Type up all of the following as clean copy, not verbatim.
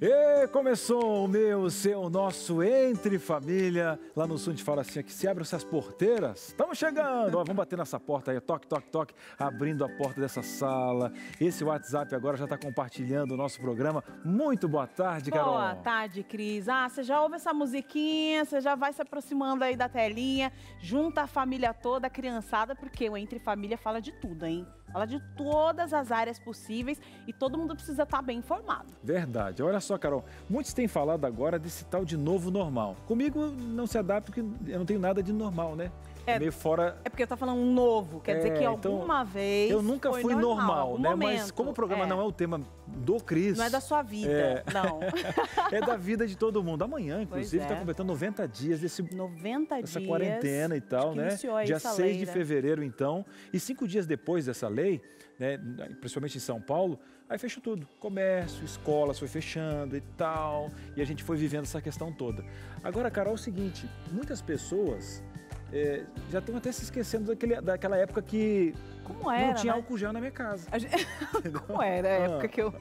E começou o meu, o seu, o nosso Entre Família. Lá no sul a gente fala assim, que se abrem essas porteiras. Estamos chegando, ó, vamos bater nessa porta aí, toque, toque, toque, abrindo a porta dessa sala. Esse WhatsApp agora já está compartilhando o nosso programa. Muito boa tarde, Carol. Boa tarde, Cris. Você já ouve essa musiquinha, você já vai se aproximando aí da telinha, junta a família toda, a criançada, porque o Entre Família fala de tudo, hein? Fala de todas as áreas possíveis e todo mundo precisa estar bem informado. Verdade. Olha só, Carol, muitos têm falado agora desse tal de novo normal. Comigo não se adapta porque eu não tenho nada de normal, né? Meio fora... É porque eu tô falando um novo, quer dizer que alguma vez eu nunca fui normal, né? Momento, mas como o programa não é o tema do Cris... Não é da sua vida, não. É da vida de todo mundo. Amanhã, inclusive, está completando 90 dias dessa quarentena e tal, né? Dia 6 de fevereiro, então. E 5 dias depois dessa lei, né, principalmente em São Paulo, aí fechou tudo. Comércio, escolas foi fechando e tal. E a gente foi vivendo essa questão toda. Agora, Carol, é o seguinte, muitas pessoas... já estão até se esquecendo daquela época que não tinha álcool gel na minha casa. Como era a época que eu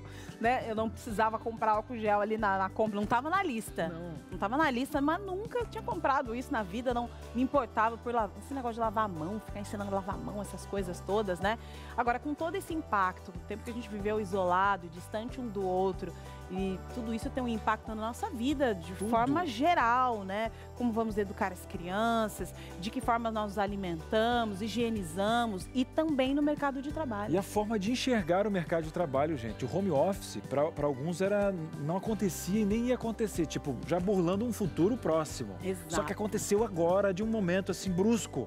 não precisava comprar álcool gel ali na compra, não estava na lista. Não estava na lista, mas nunca tinha comprado isso na vida, não me importava por esse negócio de lavar a mão, ficar ensinando a lavar a mão, essas coisas todas, né? Agora, com todo esse impacto, o tempo que a gente viveu isolado, distante um do outro, e tudo isso tem um impacto na nossa vida de forma geral, né? Como vamos educar as crianças, de que forma nós nos alimentamos, higienizamos e também no mercado de trabalho. E a forma de enxergar o mercado de trabalho, gente. O home office, para alguns, não acontecia e nem ia acontecer. Tipo, já burlando um futuro próximo. Exato. Só que aconteceu agora, de um momento assim brusco.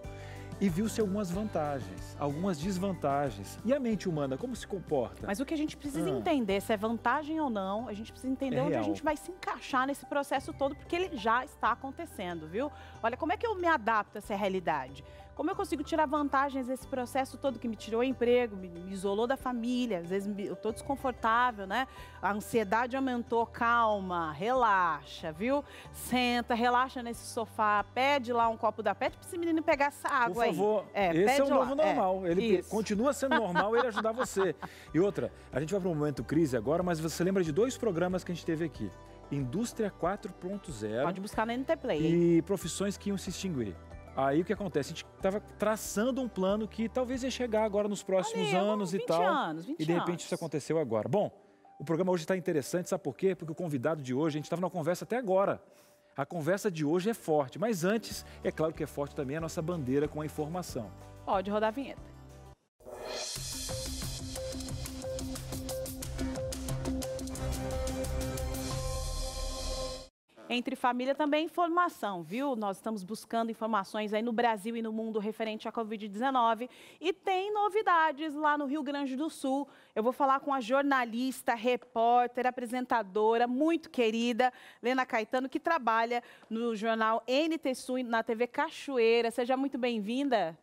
E viu-se algumas vantagens, algumas desvantagens. E a mente humana, como se comporta? Mas o que a gente precisa entender, se é vantagem ou não, a gente precisa entender onde a gente vai se encaixar nesse processo todo, porque ele já está acontecendo, viu? Olha, como é que eu me adapto a essa realidade? Como eu consigo tirar vantagens desse processo todo que me tirou o emprego, me isolou da família, às vezes eu tô desconfortável, né? A ansiedade aumentou, calma, relaxa, viu? Senta, relaxa nesse sofá, pede lá um copo da Pet para esse menino pegar essa água aí. Por favor, esse é o novo normal. Ele continua sendo normal ele ajudar você. E outra, a gente vai para um momento crise agora, mas você lembra de 2 programas que a gente teve aqui. Indústria 4.0. Pode buscar na NT Play. E profissões que iam se extinguir. Aí o que acontece? A gente estava traçando um plano que talvez ia chegar agora nos próximos anos e tal. 20 e de repente isso aconteceu agora. Bom, o programa hoje está interessante, sabe por quê? Porque o convidado de hoje, a gente estava numa conversa até agora. A conversa de hoje é forte, mas antes, é claro que é forte também a nossa bandeira com a informação. Pode rodar a vinheta. Entre Família também informação, viu? Nós estamos buscando informações aí no Brasil e no mundo referente à Covid-19 e tem novidades lá no Rio Grande do Sul. Eu vou falar com a jornalista, repórter, apresentadora muito querida, Lena Caetano, que trabalha no jornal NT Sul na TV Cachoeira. Seja muito bem-vinda.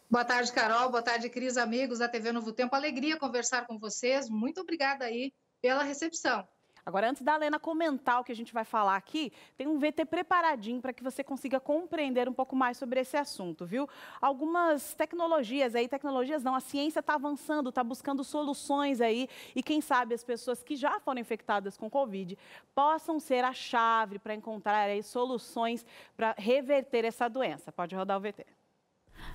Boa tarde, Carol. Boa tarde, Cris, amigos da TV Novo Tempo. Alegria conversar com vocês. Muito obrigada aí pela recepção. Agora, antes da Lena comentar o que a gente vai falar aqui, tem um VT preparadinho para que você consiga compreender um pouco mais sobre esse assunto, viu? Algumas tecnologias aí, a ciência está avançando, está buscando soluções aí e quem sabe as pessoas que já foram infectadas com Covid possam ser a chave para encontrar aí soluções para reverter essa doença. Pode rodar o VT.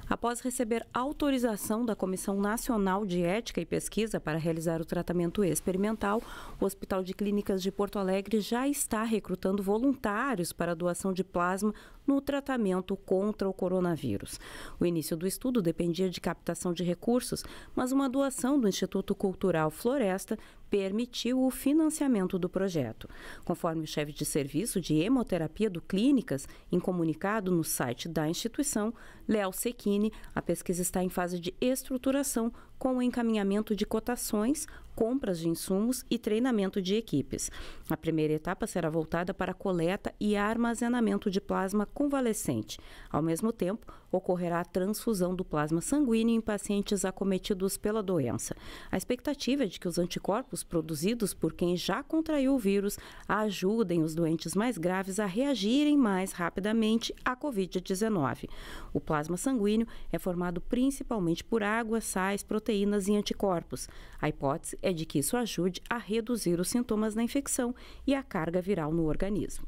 Após receber autorização da Comissão Nacional de Ética e Pesquisa para realizar o tratamento experimental, o Hospital de Clínicas de Porto Alegre já está recrutando voluntários para a doação de plasma no tratamento contra o coronavírus. O início do estudo dependia de captação de recursos, mas uma doação do Instituto Cultural Floresta permitiu o financiamento do projeto. Conforme o chefe de serviço de hemoterapia do Clínicas, em comunicado no site da instituição, Léo Secchini, a pesquisa está em fase de estruturação com o encaminhamento de cotações, compras de insumos e treinamento de equipes. A primeira etapa será voltada para a coleta e armazenamento de plasma convalescente. Ao mesmo tempo, ocorrerá a transfusão do plasma sanguíneo em pacientes acometidos pela doença. A expectativa é de que os anticorpos produzidos por quem já contraiu o vírus ajudem os doentes mais graves a reagirem mais rapidamente à Covid-19. O plasma sanguíneo é formado principalmente por água, sais, proteínas e anticorpos. A hipótese é de que isso ajude a reduzir os sintomas da infecção e a carga viral no organismo.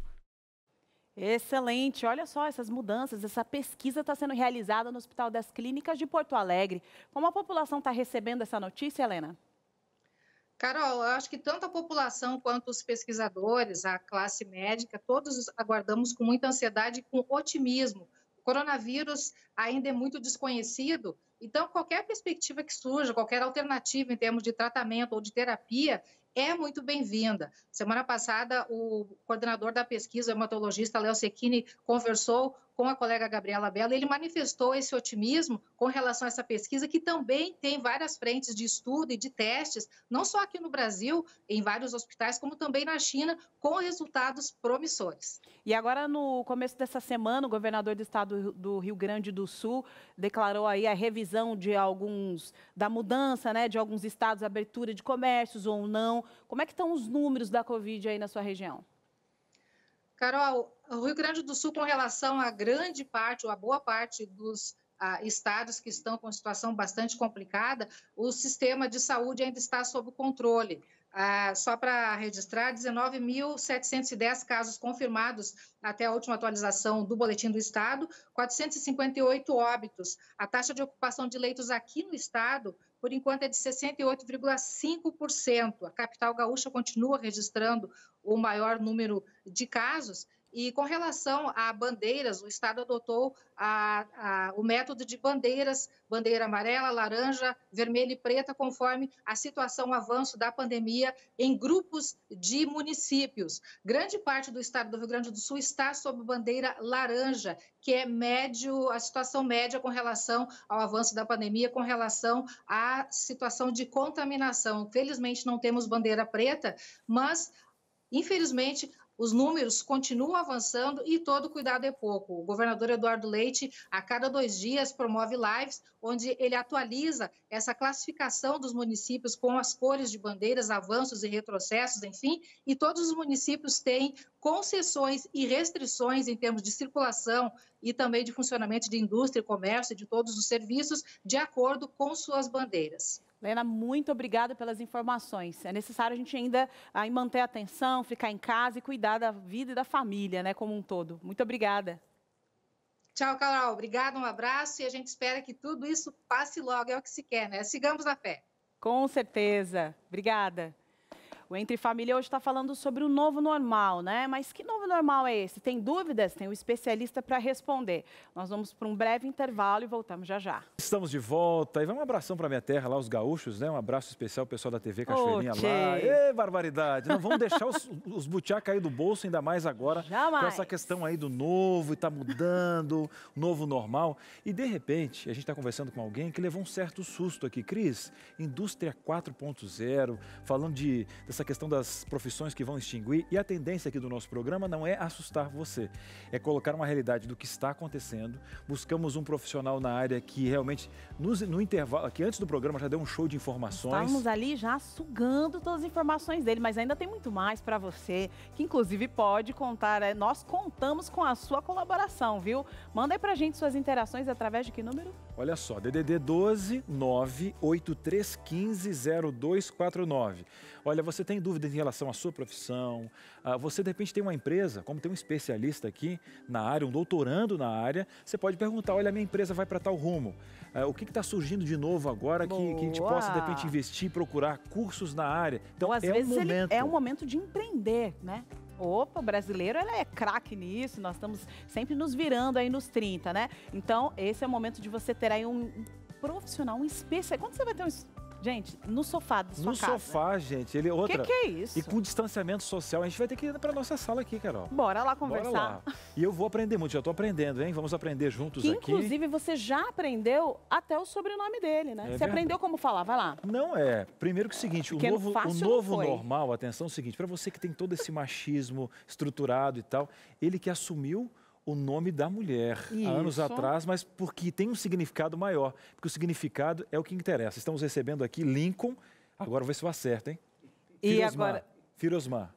Excelente, olha só essas mudanças, essa pesquisa está sendo realizada no Hospital das Clínicas de Porto Alegre. Como a população está recebendo essa notícia, Helena? Carol, eu acho que tanto a população quanto os pesquisadores, a classe médica, todos aguardamos com muita ansiedade e com otimismo. O coronavírus ainda é muito desconhecido, então qualquer perspectiva que surja, qualquer alternativa em termos de tratamento ou de terapia, é muito bem-vinda. Semana passada, o coordenador da pesquisa, o hematologista Léo Cecchini, conversou com a colega Gabriela Bello, e ele manifestou esse otimismo com relação a essa pesquisa, que também tem várias frentes de estudo e de testes, não só aqui no Brasil, em vários hospitais, como também na China, com resultados promissores. E agora, no começo dessa semana, o governador do estado do Rio Grande do Sul declarou aí a revisão de da mudança, né, de alguns estados, abertura de comércios ou não. Como é que estão os números da Covid aí na sua região? Carol, o Rio Grande do Sul, com relação a grande parte, ou a boa parte dos estados que estão com situação bastante complicada, o sistema de saúde ainda está sob controle. Só para registrar, 19.710 casos confirmados até a última atualização do Boletim do Estado, 458 óbitos. A taxa de ocupação de leitos aqui no estado, por enquanto, é de 68,5%. A capital gaúcha continua registrando o maior número de casos. E com relação a bandeiras, o Estado adotou o método de bandeiras, bandeira amarela, laranja, vermelha e preta, conforme a situação, o avanço da pandemia em grupos de municípios. Grande parte do Estado do Rio Grande do Sul está sob bandeira laranja, que é a situação média com relação ao avanço da pandemia, com relação à situação de contaminação. Felizmente não temos bandeira preta, mas, infelizmente, os números continuam avançando e todo cuidado é pouco. O governador Eduardo Leite, a cada 2 dias, promove lives onde ele atualiza essa classificação dos municípios com as cores de bandeiras, avanços e retrocessos, enfim, e todos os municípios têm concessões e restrições em termos de circulação e também de funcionamento de indústria e comércio e de todos os serviços, de acordo com suas bandeiras. Helena, muito obrigada pelas informações. É necessário a gente ainda manter a atenção, ficar em casa e cuidar da vida e da família, né, como um todo. Muito obrigada. Tchau, Carol. Obrigada, um abraço e a gente espera que tudo isso passe logo, é o que se quer, né? Sigamos na fé. Com certeza. Obrigada. O Entre Família hoje está falando sobre o novo normal, né? Mas que novo normal é esse? Tem dúvidas? Tem um especialista para responder. Nós vamos para um breve intervalo e voltamos já já. Estamos de volta e vamos um abração para minha terra, lá os gaúchos, né? Um abraço especial ao pessoal da TV Cachoeirinha lá. Ê, barbaridade! Não vamos deixar os butiá cair do bolso, ainda mais agora. Jamais. Com essa questão aí do novo e tá mudando, novo normal. E de repente, a gente está conversando com alguém que levou um certo susto aqui. Cris, Indústria 4.0, falando dessa questão das profissões que vão extinguir, e a tendência aqui do nosso programa não é assustar você, é colocar uma realidade do que está acontecendo. Buscamos um profissional na área que realmente, no intervalo, aqui antes do programa já deu um show de informações. Estávamos ali já sugando todas as informações dele, mas ainda tem muito mais para você, que inclusive pode contar, nós contamos com a sua colaboração, viu? Manda aí pra gente suas interações através de que número? Olha só, DDD 12 98315 0249. Olha, você tem dúvidas em relação à sua profissão, você de repente tem uma empresa, como tem um especialista aqui na área, um doutorando na área, você pode perguntar, olha, a minha empresa vai para tal rumo, o que está surgindo de novo agora que a gente possa de repente investir, procurar cursos na área. Então, às vezes é um momento de empreender, né? Opa, o brasileiro ele é craque nisso, nós estamos sempre nos virando aí nos 30, né? Então, esse é o momento de você ter aí um profissional, um especialista. Quando você vai ter gente, no sofá da sua casa. No sofá, gente. Ele outra. Que é isso? E com distanciamento social, a gente vai ter que ir para nossa sala aqui, Carol. Bora lá conversar. Bora lá. E eu vou aprender muito, já estou aprendendo, hein? Vamos aprender juntos aqui. Inclusive, você já aprendeu até o sobrenome dele, né? Você aprendeu como falar, vai lá. Não é. Primeiro que o seguinte, o novo normal, atenção, é o seguinte, para você que tem todo esse machismo estruturado e tal, ele que assumiu o nome da mulher há anos atrás, mas porque tem um significado maior, porque o significado é o que interessa. Estamos recebendo aqui Lincoln, agora vou ver se eu acerto, hein? E agora? Firosmar.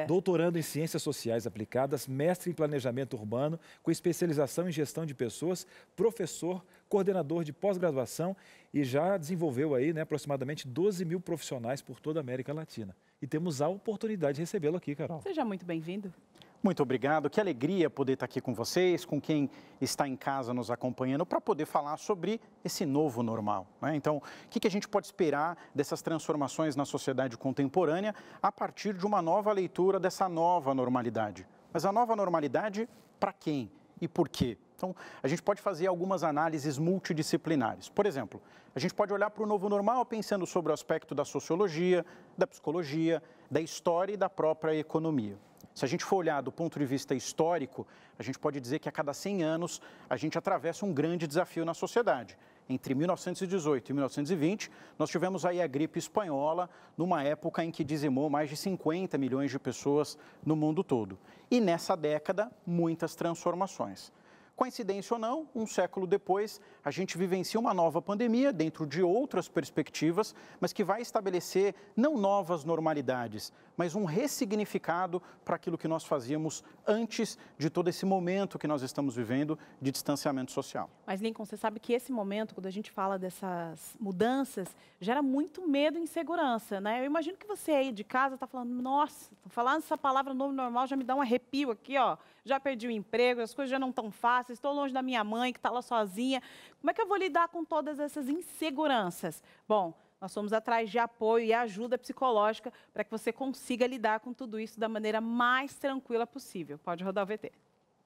doutorando em Ciências Sociais Aplicadas, mestre em Planejamento Urbano, com especialização em Gestão de Pessoas, professor, coordenador de pós-graduação e já desenvolveu aí, né, aproximadamente 12 mil profissionais por toda a América Latina. E temos a oportunidade de recebê-lo aqui, Carol. Seja muito bem-vindo. Muito obrigado, que alegria poder estar aqui com vocês, com quem está em casa nos acompanhando, para poder falar sobre esse novo normal, né? Então, o que a gente pode esperar dessas transformações na sociedade contemporânea a partir de uma nova leitura dessa nova normalidade? Mas a nova normalidade para quem e por quê? Então, a gente pode fazer algumas análises multidisciplinares. Por exemplo, a gente pode olhar para o novo normal pensando sobre o aspecto da sociologia, da psicologia, da história e da própria economia. Se a gente for olhar do ponto de vista histórico, a gente pode dizer que a cada 100 anos a gente atravessa um grande desafio na sociedade. Entre 1918 e 1920, nós tivemos aí a gripe espanhola, numa época em que dizimou mais de 50 milhões de pessoas no mundo todo. E nessa década, muitas transformações. Coincidência ou não, um século depois, a gente vivencia uma nova pandemia dentro de outras perspectivas, mas que vai estabelecer não novas normalidades, mas um ressignificado para aquilo que nós fazíamos antes de todo esse momento que nós estamos vivendo de distanciamento social. Mas, Lincoln, você sabe que esse momento, quando a gente fala dessas mudanças, gera muito medo e insegurança, né? Eu imagino que você aí de casa está falando, nossa, falando essa palavra novo normal já me dá um arrepio aqui, ó. Já perdi o emprego, as coisas já não estão fáceis, estou longe da minha mãe que está lá sozinha. Como é que eu vou lidar com todas essas inseguranças? Bom, nós fomos atrás de apoio e ajuda psicológica para que você consiga lidar com tudo isso da maneira mais tranquila possível. Pode rodar o VT.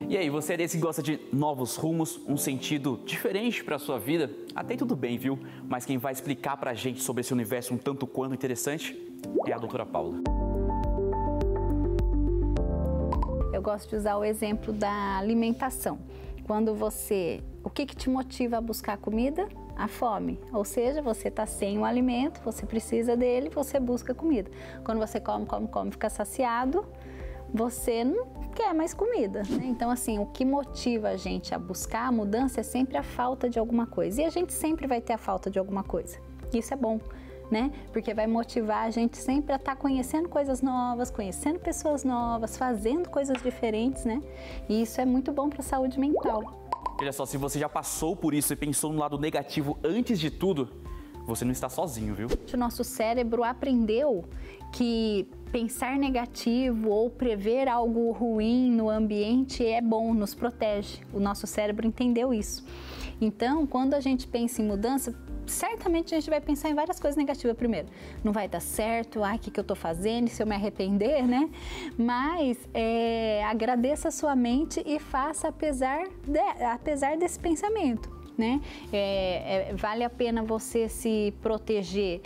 E aí, você é desse que gosta de novos rumos, um sentido diferente para a sua vida? Até tudo bem, viu? Mas quem vai explicar para a gente sobre esse universo um tanto quanto interessante é a doutora Paula. Eu gosto de usar o exemplo da alimentação. Quando o que te motiva a buscar comida? A fome. Ou seja, você está sem o alimento, você precisa dele, você busca comida. Quando você come, fica saciado, você não quer mais comida, né? Então, assim, o que motiva a gente a buscar a mudança é sempre a falta de alguma coisa. E a gente sempre vai ter a falta de alguma coisa. Isso é bom, né? Porque vai motivar a gente sempre a estar conhecendo coisas novas, conhecendo pessoas novas, fazendo coisas diferentes, né? E isso é muito bom para a saúde mental. Olha só, se você já passou por isso e pensou no lado negativo antes de tudo, você não está sozinho, viu? O nosso cérebro aprendeu que pensar negativo ou prever algo ruim no ambiente é bom, nos protege. O nosso cérebro entendeu isso. Então, quando a gente pensa em mudança, certamente a gente vai pensar em várias coisas negativas primeiro. Não vai dar certo, o que eu estou fazendo, se eu me arrepender, né? Mas agradeça a sua mente e faça apesar desse pensamento, né? Vale a pena você se proteger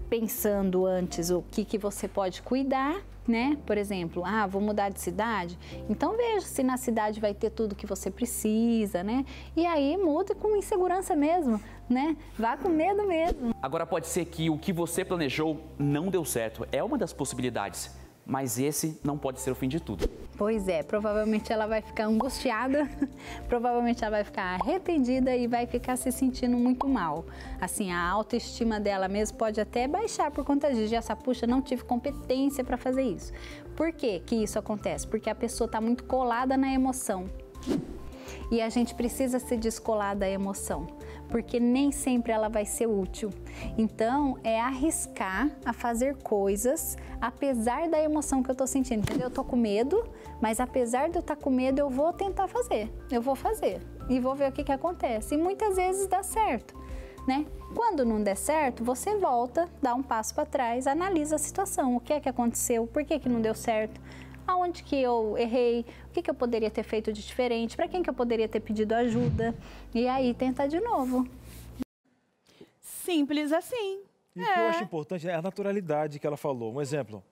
pensando antes o que você pode cuidar, né? Por exemplo, vou mudar de cidade, então veja se na cidade vai ter tudo que você precisa, né? E aí muda com insegurança mesmo, né? Vá com medo mesmo. Agora pode ser que o que você planejou não deu certo, é uma das possibilidades, mas esse não pode ser o fim de tudo. Pois é, provavelmente ela vai ficar angustiada, provavelmente ela vai ficar arrependida e vai ficar se sentindo muito mal. Assim, a autoestima dela mesmo pode até baixar por conta disso. Já puxa, não tive competência para fazer isso. Por que isso acontece? Porque a pessoa está muito colada na emoção. E a gente precisa se descolar da emoção, porque nem sempre ela vai ser útil. Então, é arriscar a fazer coisas, apesar da emoção que eu estou sentindo, entendeu? Eu estou com medo, mas apesar de eu estar com medo, eu vou tentar fazer. Eu vou fazer e vou ver o que acontece. E muitas vezes dá certo, né? Quando não der certo, você volta, dá um passo para trás, analisa a situação. O que é que aconteceu? Por que não deu certo? Aonde que eu errei, o que eu poderia ter feito de diferente, para quem que eu poderia ter pedido ajuda, e aí tentar de novo. Simples assim. E o que eu acho importante é a naturalidade que ela falou. Um exemplo,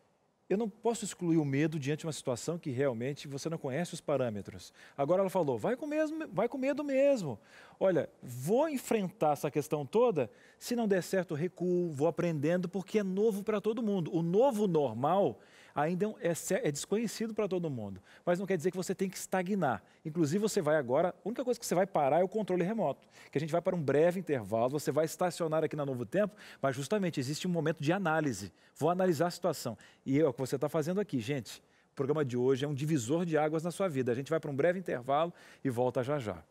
eu não posso excluir o medo diante de uma situação que realmente você não conhece os parâmetros. Agora ela falou, vai com medo mesmo. Olha, vou enfrentar essa questão toda, se não der certo, recuo, vou aprendendo, porque é novo para todo mundo. O novo normal, ainda é desconhecido para todo mundo. Mas não quer dizer que você tem que estagnar. Inclusive, você vai agora, a única coisa que você vai parar é o controle remoto, que a gente vai para um breve intervalo, você vai estacionar aqui na Novo Tempo, mas justamente existe um momento de análise. Vou analisar a situação. E é o que você está fazendo aqui, gente. O programa de hoje é um divisor de águas na sua vida. A gente vai para um breve intervalo e volta já já.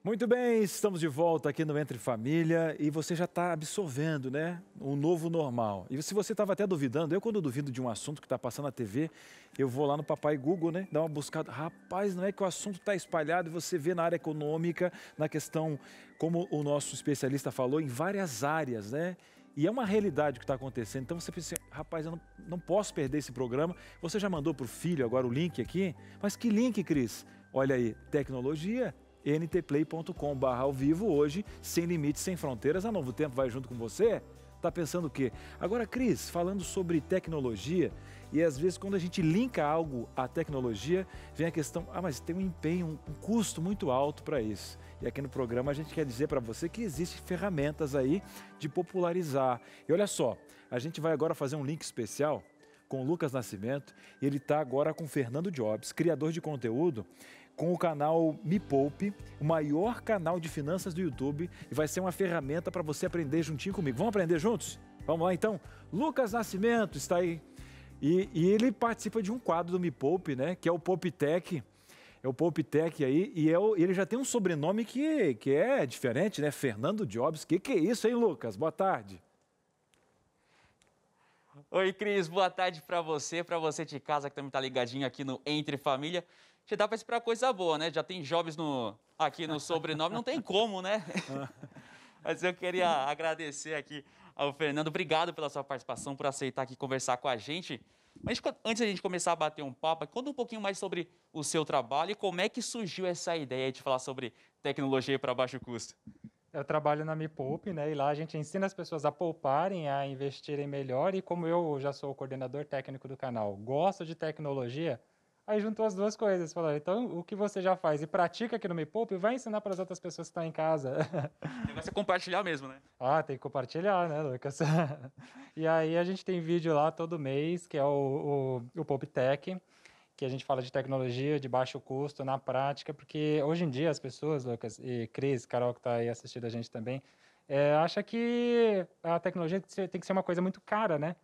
Muito bem, estamos de volta aqui no Entre Família e você já está absorvendo, né, um novo normal. E se você estava até duvidando, quando eu duvido de um assunto que está passando na TV, eu vou lá no Papai Google, né, dar uma buscada. Rapaz, não é que o assunto está espalhado e você vê na área econômica, na questão, como o nosso especialista falou, em várias áreas, né? E é uma realidade o que está acontecendo. Então você pensa, rapaz, eu não posso perder esse programa. Você já mandou para o filho agora o link aqui? Mas que link, Cris? Olha aí, tecnologia, ntplay.com/ao-vivo hoje, sem limites, sem fronteiras. A Novo Tempo vai junto com você. Tá pensando o quê? Agora, Cris, falando sobre tecnologia, e às vezes quando a gente linka algo à tecnologia, vem a questão, mas tem um empenho, um custo muito alto para isso. E aqui no programa a gente quer dizer para você que existem ferramentas aí de popularizar. E olha só, a gente vai agora fazer um link especial com o Lucas Nascimento. Ele está agora com o Fernando Jobs, criador de conteúdo, com o canal Me Poupe, o maior canal de finanças do YouTube, e vai ser uma ferramenta para você aprender juntinho comigo. Vamos aprender juntos? Vamos lá então? Lucas Nascimento está aí. E ele participa de um quadro do Me Poupe, né? Que é o Poupe Tech. É o Poupe Tech aí, e ele já tem um sobrenome que é diferente, né? Fernando Jobs. Que é isso, hein, Lucas? Boa tarde. Oi, Cris. Boa tarde para você de casa que também está ligadinho aqui no Entre Família. Já dá para esperar coisa boa, né? Já tem Jobs aqui no sobrenome, não tem como, né? Mas eu queria agradecer aqui ao Fernando. Obrigado pela sua participação, por aceitar aqui conversar com a gente. Mas antes da gente começar a bater um papo, conta um pouquinho mais sobre o seu trabalho e como é que surgiu essa ideia de falar sobre tecnologia para baixo custo. Eu trabalho na Me Poupe, né? E lá a gente ensina as pessoas a pouparem, a investirem melhor. E como eu já sou o coordenador técnico do canal, gosto de tecnologia, aí juntou as duas coisas. Falaram, então o que você já faz e pratica aqui no Me Poupe, vai ensinar para as outras pessoas que estão em casa. O negócio é compartilhar mesmo, né? Ah, tem que compartilhar, né, Lucas? E aí a gente tem vídeo lá todo mês, que é o Poupe Tech, que a gente fala de tecnologia de baixo custo na prática, porque hoje em dia as pessoas, Lucas, e Cris, Carol, que está aí assistindo a gente também, acha que a tecnologia tem que ser uma coisa muito cara, né?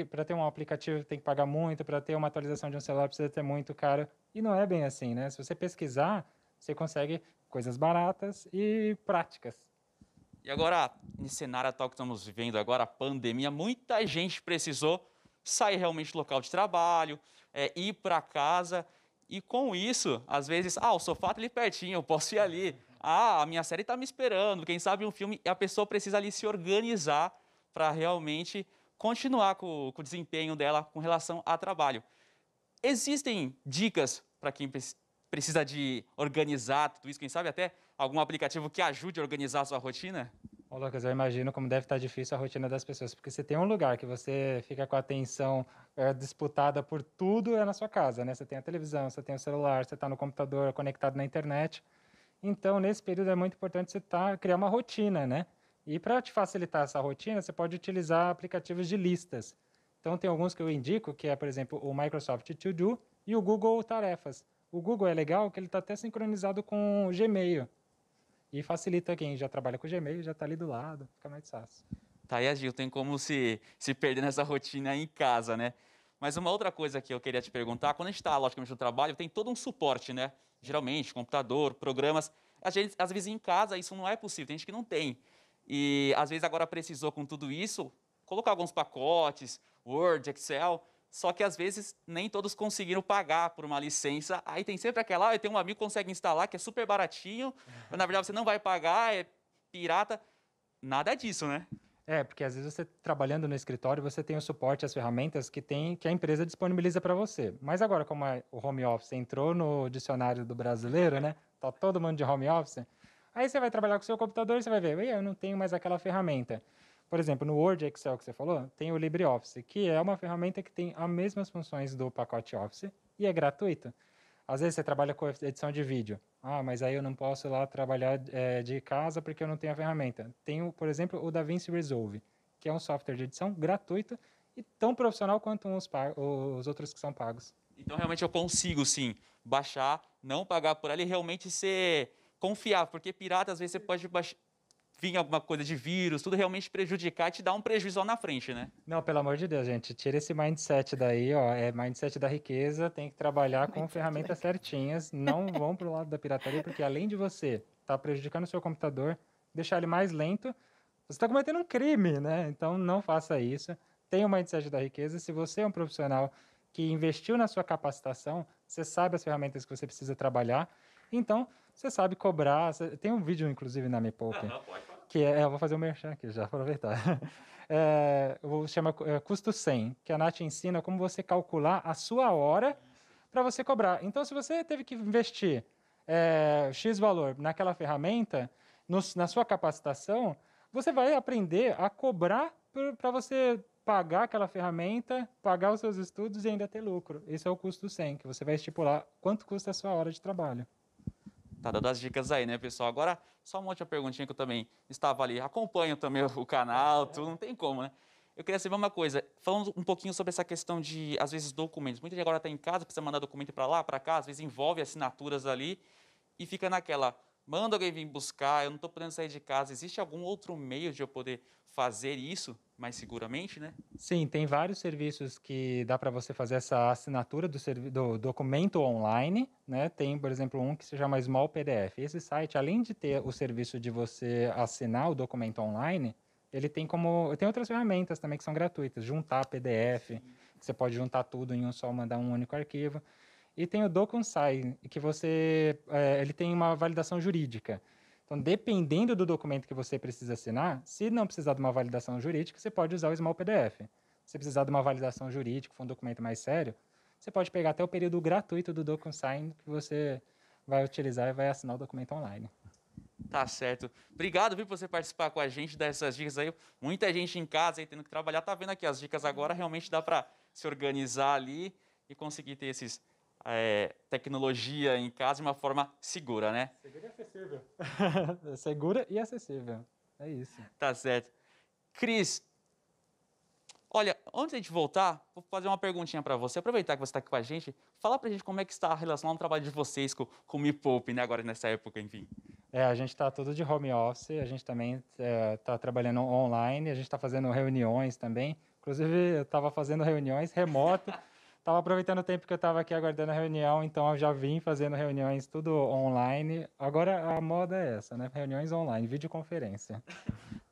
Para ter um aplicativo tem que pagar muito, para ter uma atualização de um celular precisa ter muito caro. E não é bem assim, né? Se você pesquisar, você consegue coisas baratas e práticas. E agora, nesse cenário atual que estamos vivendo agora, a pandemia, muita gente precisou sair realmente do local de trabalho, ir para casa. E com isso, às vezes, o sofá está ali pertinho, eu posso ir ali. A minha série está me esperando, quem sabe um filme. E a pessoa precisa ali se organizar para realmente continuar com o desempenho dela com relação ao trabalho. Existem dicas para quem precisa de organizar tudo isso? Quem sabe até algum aplicativo que ajude a organizar a sua rotina? Ô, Lucas, eu imagino como deve estar difícil a rotina das pessoas, porque você tem um lugar que você fica com a atenção disputada por tudo na sua casa, né? Você tem a televisão, você tem o celular, você está no computador, conectado na internet. Então, nesse período é muito importante você criar uma rotina, né? E para te facilitar essa rotina, você pode utilizar aplicativos de listas. Então, tem alguns que eu indico, que é, por exemplo, o Microsoft To Do e o Google Tarefas. O Google é legal porque ele está até sincronizado com o Gmail. E facilita quem já trabalha com o Gmail, já está ali do lado, fica mais fácil. Tá aí, Gil, tem como se perder nessa rotina em casa, né? Mas uma outra coisa que eu queria te perguntar, quando a gente está, logicamente, no trabalho, tem todo um suporte, né? Geralmente, computador, programas. Às vezes, em casa, isso não é possível, tem gente que não tem. E, às vezes, agora precisou, com tudo isso, colocar alguns pacotes, Word, Excel, só que, às vezes, nem todos conseguiram pagar por uma licença. Aí tem sempre aquela, eu tenho um amigo que consegue instalar, que é super baratinho, mas, na verdade, você não vai pagar, é pirata. Nada disso, né? Porque às vezes você trabalhando no escritório, você tem o suporte, as ferramentas que a empresa disponibiliza para você. Mas agora, como o home office entrou no dicionário do brasileiro, né? Tá todo mundo de home office. Aí você vai trabalhar com o seu computador e você vai ver, eu não tenho mais aquela ferramenta. Por exemplo, no Word e Excel que você falou, tem o LibreOffice, que é uma ferramenta que tem as mesmas funções do pacote Office e é gratuito. Às vezes você trabalha com edição de vídeo. Mas aí eu não posso lá trabalhar de casa porque eu não tenho a ferramenta. Tem, por exemplo, o DaVinci Resolve, que é um software de edição gratuito e tão profissional quanto os outros que são pagos. Então, realmente, eu consigo, sim, baixar, não pagar por ela e realmente ser confiável, porque pirata, às vezes, você pode vir alguma coisa de vírus, tudo realmente prejudicar e te dar um prejuízo lá na frente, né? Não, pelo amor de Deus, gente, tira esse mindset daí, ó, é mindset da riqueza, tem que trabalhar com ferramentas certinhas, não vão pro lado da pirataria, porque além de você estar prejudicando o seu computador, deixar ele mais lento, você está cometendo um crime, né? Então, não faça isso. Tenha o mindset da riqueza. Se você é um profissional que investiu na sua capacitação, você sabe as ferramentas que você precisa trabalhar, então você sabe cobrar. Tem um vídeo, inclusive, na Me Poupe, que eu vou fazer um merchan aqui já, aproveitar. Chama Custo 100, que a Nath ensina como você calcular a sua hora para você cobrar. Então, se você teve que investir X valor naquela ferramenta, na sua capacitação, você vai aprender a cobrar para você pagar aquela ferramenta, pagar os seus estudos e ainda ter lucro. Esse é o custo 100, que você vai estipular quanto custa a sua hora de trabalho. Tá dando as dicas aí, né, pessoal? Agora, só uma outra perguntinha que eu também estava ali. Acompanho também o canal, tudo, não tem como, né? Eu queria saber uma coisa, falando um pouquinho sobre essa questão de, às vezes, documentos. Muita gente agora está em casa, precisa mandar documento para lá, para cá, às vezes envolve assinaturas ali e fica naquela, manda alguém vir buscar, eu não estou podendo sair de casa. Existe algum outro meio de eu poder fazer isso mais seguramente, né? Sim, tem vários serviços que dá para você fazer essa assinatura do documento online, né? Tem, por exemplo, um que se chama Small PDF. Esse site, além de ter o serviço de você assinar o documento online, ele tem outras ferramentas também que são gratuitas, juntar PDF, que você pode juntar tudo em mandar um único arquivo. E tem o DocuSign, que ele tem uma validação jurídica. Então, dependendo do documento que você precisa assinar, se não precisar de uma validação jurídica, você pode usar o Small PDF. Se precisar de uma validação jurídica, for um documento mais sério, você pode pegar até o período gratuito do DocuSign que você vai utilizar e vai assinar o documento online. Tá certo. Obrigado, viu, por você participar com a gente, dar essas dicas aí. Muita gente em casa aí tendo que trabalhar, tá vendo aqui as dicas agora, realmente dá para se organizar ali e conseguir ter tecnologia em casa de uma forma segura, né? Segura e acessível. Segura e acessível. É isso. Tá certo. Cris, olha, antes de a gente voltar, vou fazer uma perguntinha para você. Aproveitar que você está aqui com a gente, fala para a gente como é que está a relação no trabalho de vocês com o Me Poupe, né? Agora nessa época, enfim. A gente está tudo de home office, a gente também está trabalhando online, a gente está fazendo reuniões também. Inclusive, eu estava fazendo reuniões remoto. Estava aproveitando o tempo que eu estava aqui aguardando a reunião, então eu já vim fazendo reuniões tudo online. Agora a moda é essa, né? Reuniões online, videoconferência.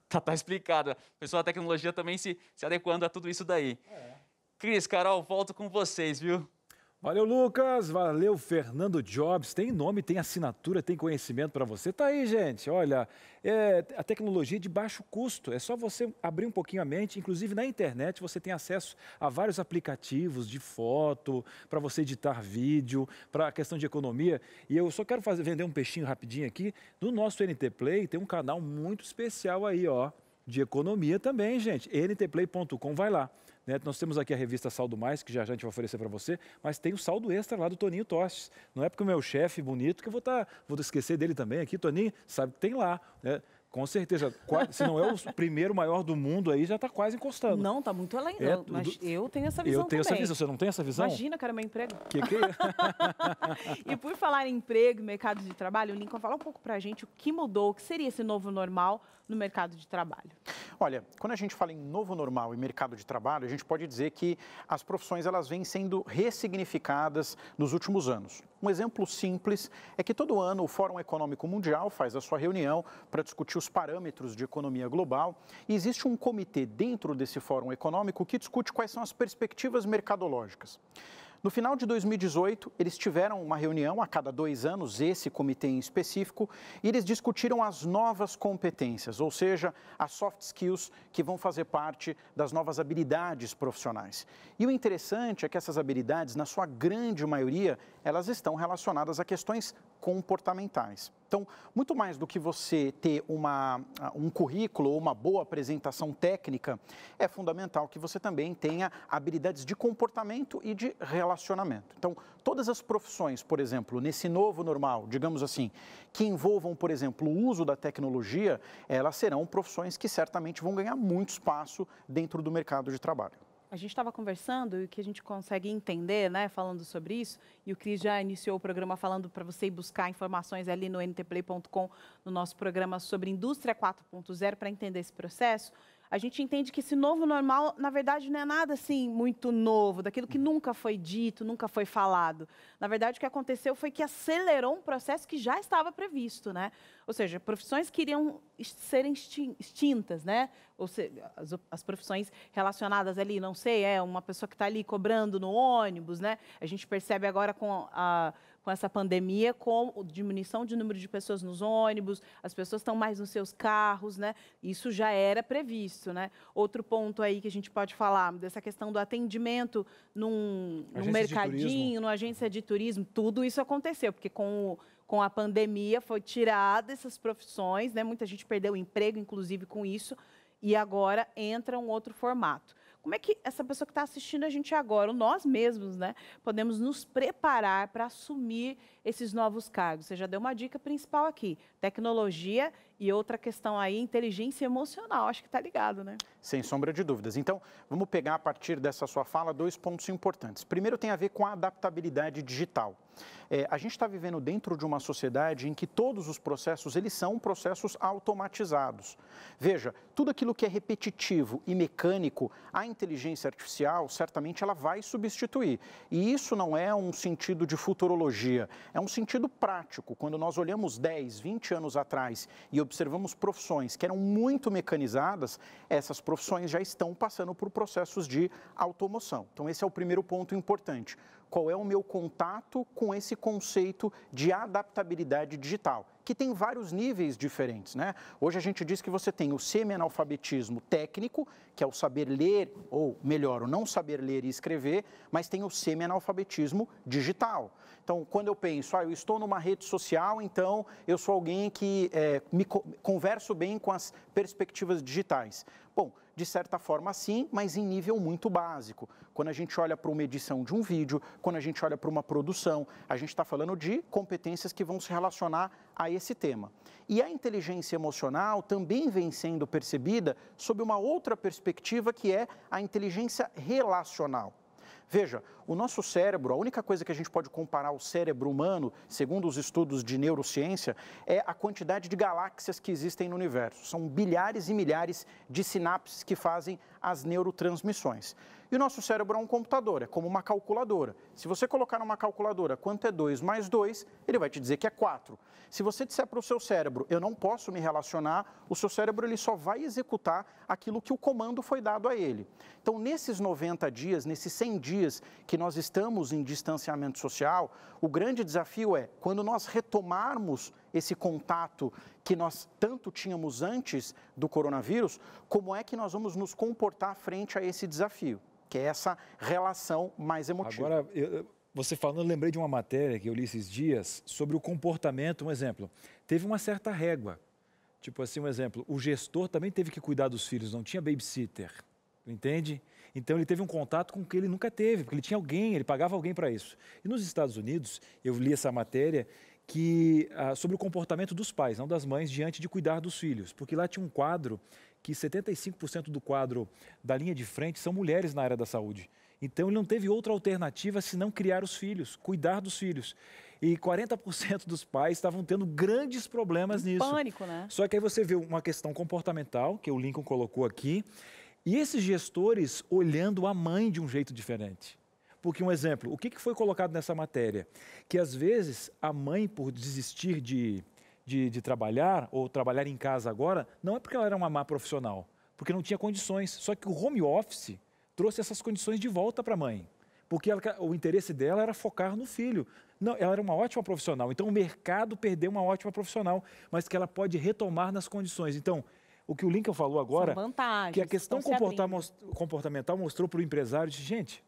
Tá explicado. O pessoal da tecnologia também se adequando a tudo isso daí. Cris, Carol, volto com vocês, viu? Valeu, Lucas. Valeu, Fernando Jobs. Tem nome, tem assinatura, tem conhecimento para você. Tá aí, gente. Olha, a tecnologia de baixo custo. É só você abrir um pouquinho a mente. Inclusive, na internet, você tem acesso a vários aplicativos de foto, para você editar vídeo, para a questão de economia. E eu só quero vender um peixinho rapidinho aqui. No nosso NT Play, tem um canal muito especial aí, ó, de economia também, gente. ntplay.com, vai lá. Nós temos aqui a revista Saldo Mais, que já a gente vai oferecer para você, mas tem o saldo extra lá do Toninho Tostes. Não é porque o meu chefe bonito que eu vou esquecer dele também aqui. Toninho, sabe que tem lá, né? Com certeza, se não é o primeiro maior do mundo aí, já está quase encostando. Não, está muito além, mas eu tenho essa visão também. Eu tenho essa visão, você não tem essa visão? Imagina, cara, meu emprego. Que é? E por falar em emprego, mercado de trabalho, o Lincoln, fala um pouco para a gente o que mudou, o que seria esse novo normal no mercado de trabalho. Olha, quando a gente fala em novo normal e mercado de trabalho, a gente pode dizer que as profissões elas vêm sendo ressignificadas nos últimos anos. Um exemplo simples é que todo ano o Fórum Econômico Mundial faz a sua reunião para discutir os parâmetros de economia global e existe um comitê dentro desse Fórum Econômico que discute quais são as perspectivas mercadológicas. No final de 2018, eles tiveram uma reunião a cada 2 anos, esse comitê em específico, e eles discutiram as novas competências, ou seja, as soft skills que vão fazer parte das novas habilidades profissionais. E o interessante é que essas habilidades, na sua grande maioria, elas estão relacionadas a questões comportamentais. Então, muito mais do que você ter um currículo ou uma boa apresentação técnica, é fundamental que você também tenha habilidades de comportamento e de relacionamento. Então, todas as profissões, por exemplo, nesse novo normal, digamos assim, que envolvam, por exemplo, o uso da tecnologia, elas serão profissões que certamente vão ganhar muito espaço dentro do mercado de trabalho. A gente estava conversando e o que a gente consegue entender, né, falando sobre isso, e o Cris já iniciou o programa falando para você ir buscar informações ali no ntplay.com, no nosso programa sobre Indústria 4.0, para entender esse processo. A gente entende que esse novo normal, na verdade, não é nada assim muito novo, daquilo que nunca foi dito, nunca foi falado. Na verdade, o que aconteceu foi que acelerou um processo que já estava previsto, né? Ou seja, profissões que iriam serem extintas, né? Ou seja, as profissões relacionadas ali, não sei, uma pessoa que está ali cobrando no ônibus, né? A gente percebe agora com essa pandemia, com a diminuição de número de pessoas nos ônibus, as pessoas estão mais nos seus carros, né? Isso já era previsto, né? Outro ponto aí que a gente pode falar, dessa questão do atendimento num mercadinho, numa agência de turismo, tudo isso aconteceu, porque com a pandemia foi tirada essas profissões, né? Muita gente perdeu o emprego, inclusive, com isso, e agora entra um outro formato. Como é que essa pessoa que está assistindo a gente agora, nós mesmos, né, podemos nos preparar para assumir esses novos cargos? Você já deu uma dica principal aqui, tecnologia e outra questão aí, inteligência emocional. Acho que está ligado, né? Sem sombra de dúvidas. Então, vamos pegar a partir dessa sua fala 2 pontos importantes. Primeiro tem a ver com a adaptabilidade digital. A gente está vivendo dentro de uma sociedade em que todos os processos, eles são processos automatizados. Veja, tudo aquilo que é repetitivo e mecânico, a inteligência artificial, certamente ela vai substituir. E isso não é um sentido de futurologia, é um sentido prático. Quando nós olhamos 10, 20 anos atrás e observamos profissões que eram muito mecanizadas, essas profissões já estão passando por processos de automoção. Então, esse é o primeiro ponto importante. Qual é o meu contato com esse conceito de adaptabilidade digital, que tem vários níveis diferentes, né? Hoje a gente diz que você tem o semi-analfabetismo técnico, que é o saber ler, ou melhor, o não saber ler e escrever, mas tem o semi-analfabetismo digital. Então, quando eu penso, eu estou numa rede social, então eu sou alguém que converso bem com as perspectivas digitais. Bom, de certa forma sim, mas em nível muito básico. Quando a gente olha para uma edição de um vídeo, quando a gente olha para uma produção, a gente está falando de competências que vão se relacionar a esse tema. E a inteligência emocional também vem sendo percebida sob uma outra perspectiva, que é a inteligência relacional. Veja, o nosso cérebro, a única coisa que a gente pode comparar ao cérebro humano, segundo os estudos de neurociência, é a quantidade de galáxias que existem no universo. São bilhares e milhares de sinapses que fazem as neurotransmissões. E o nosso cérebro é um computador, é como uma calculadora. Se você colocar numa calculadora quanto é 2 mais 2, ele vai te dizer que é 4. Se você disser para o seu cérebro, eu não posso me relacionar, o seu cérebro ele só vai executar aquilo que o comando foi dado a ele. Então, nesses 90 dias, nesses 100 dias que nós estamos em distanciamento social, o grande desafio é, quando nós retomarmos esse contato que nós tanto tínhamos antes do coronavírus, como é que nós vamos nos comportar frente a esse desafio? Que é essa relação mais emotiva. Agora, você falando, eu lembrei de uma matéria que eu li esses dias sobre o comportamento. Um exemplo, teve uma certa régua. Tipo assim, um exemplo, o gestor também teve que cuidar dos filhos, não tinha babysitter, entende? Então ele teve um contato com o que ele nunca teve, porque ele tinha alguém, ele pagava alguém para isso. E nos Estados Unidos, eu li essa matéria sobre o comportamento dos pais, não das mães, diante de cuidar dos filhos. Porque lá tinha um quadro que 75% do quadro da linha de frente são mulheres na área da saúde. Então, ele não teve outra alternativa senão criar os filhos, cuidar dos filhos. E 40% dos pais estavam tendo grandes problemas nisso. Pânico, né? Só que aí você vê uma questão comportamental, que o Lincoln colocou aqui, e esses gestores olhando a mãe de um jeito diferente. Porque, um exemplo, o que foi colocado nessa matéria? Que, às vezes, a mãe, por desistir de trabalhar, ou trabalhar em casa agora, não é porque ela era uma má profissional, porque não tinha condições. Só que o home office trouxe essas condições de volta para a mãe, porque o interesse dela era focar no filho. Não, ela era uma ótima profissional, então o mercado perdeu uma ótima profissional, mas que ela pode retomar nas condições. Então, o que o Lincoln falou agora, que a questão comportamental mostrou para o empresário, gente...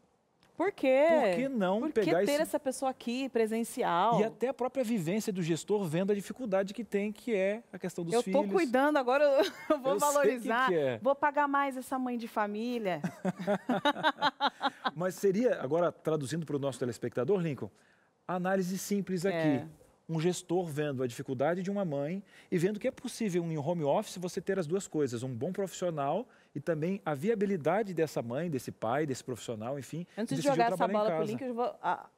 Por quê? Por que não pegar ter essa pessoa aqui, presencial? E até a própria vivência do gestor vendo a dificuldade que tem, que é a questão dos filhos. Eu estou cuidando, agora eu vou valorizar. Sei que é. Vou pagar mais essa mãe de família. Mas seria, agora traduzindo para o nosso telespectador, Lincoln, análise simples aqui. um gestor vendo a dificuldade de uma mãe e vendo que é possível em home office você ter as duas coisas, um bom profissional e também a viabilidade dessa mãe, desse pai, desse profissional, enfim. Antes de jogar essa bola para o link, eu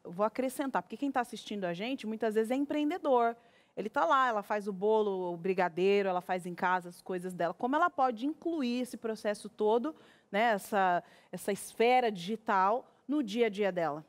vou acrescentar, porque quem está assistindo a gente muitas vezes é empreendedor. Ele está lá, ela faz o bolo, o brigadeiro, ela faz em casa as coisas dela. Como ela pode incluir esse processo todo, né, essa esfera digital no dia a dia dela?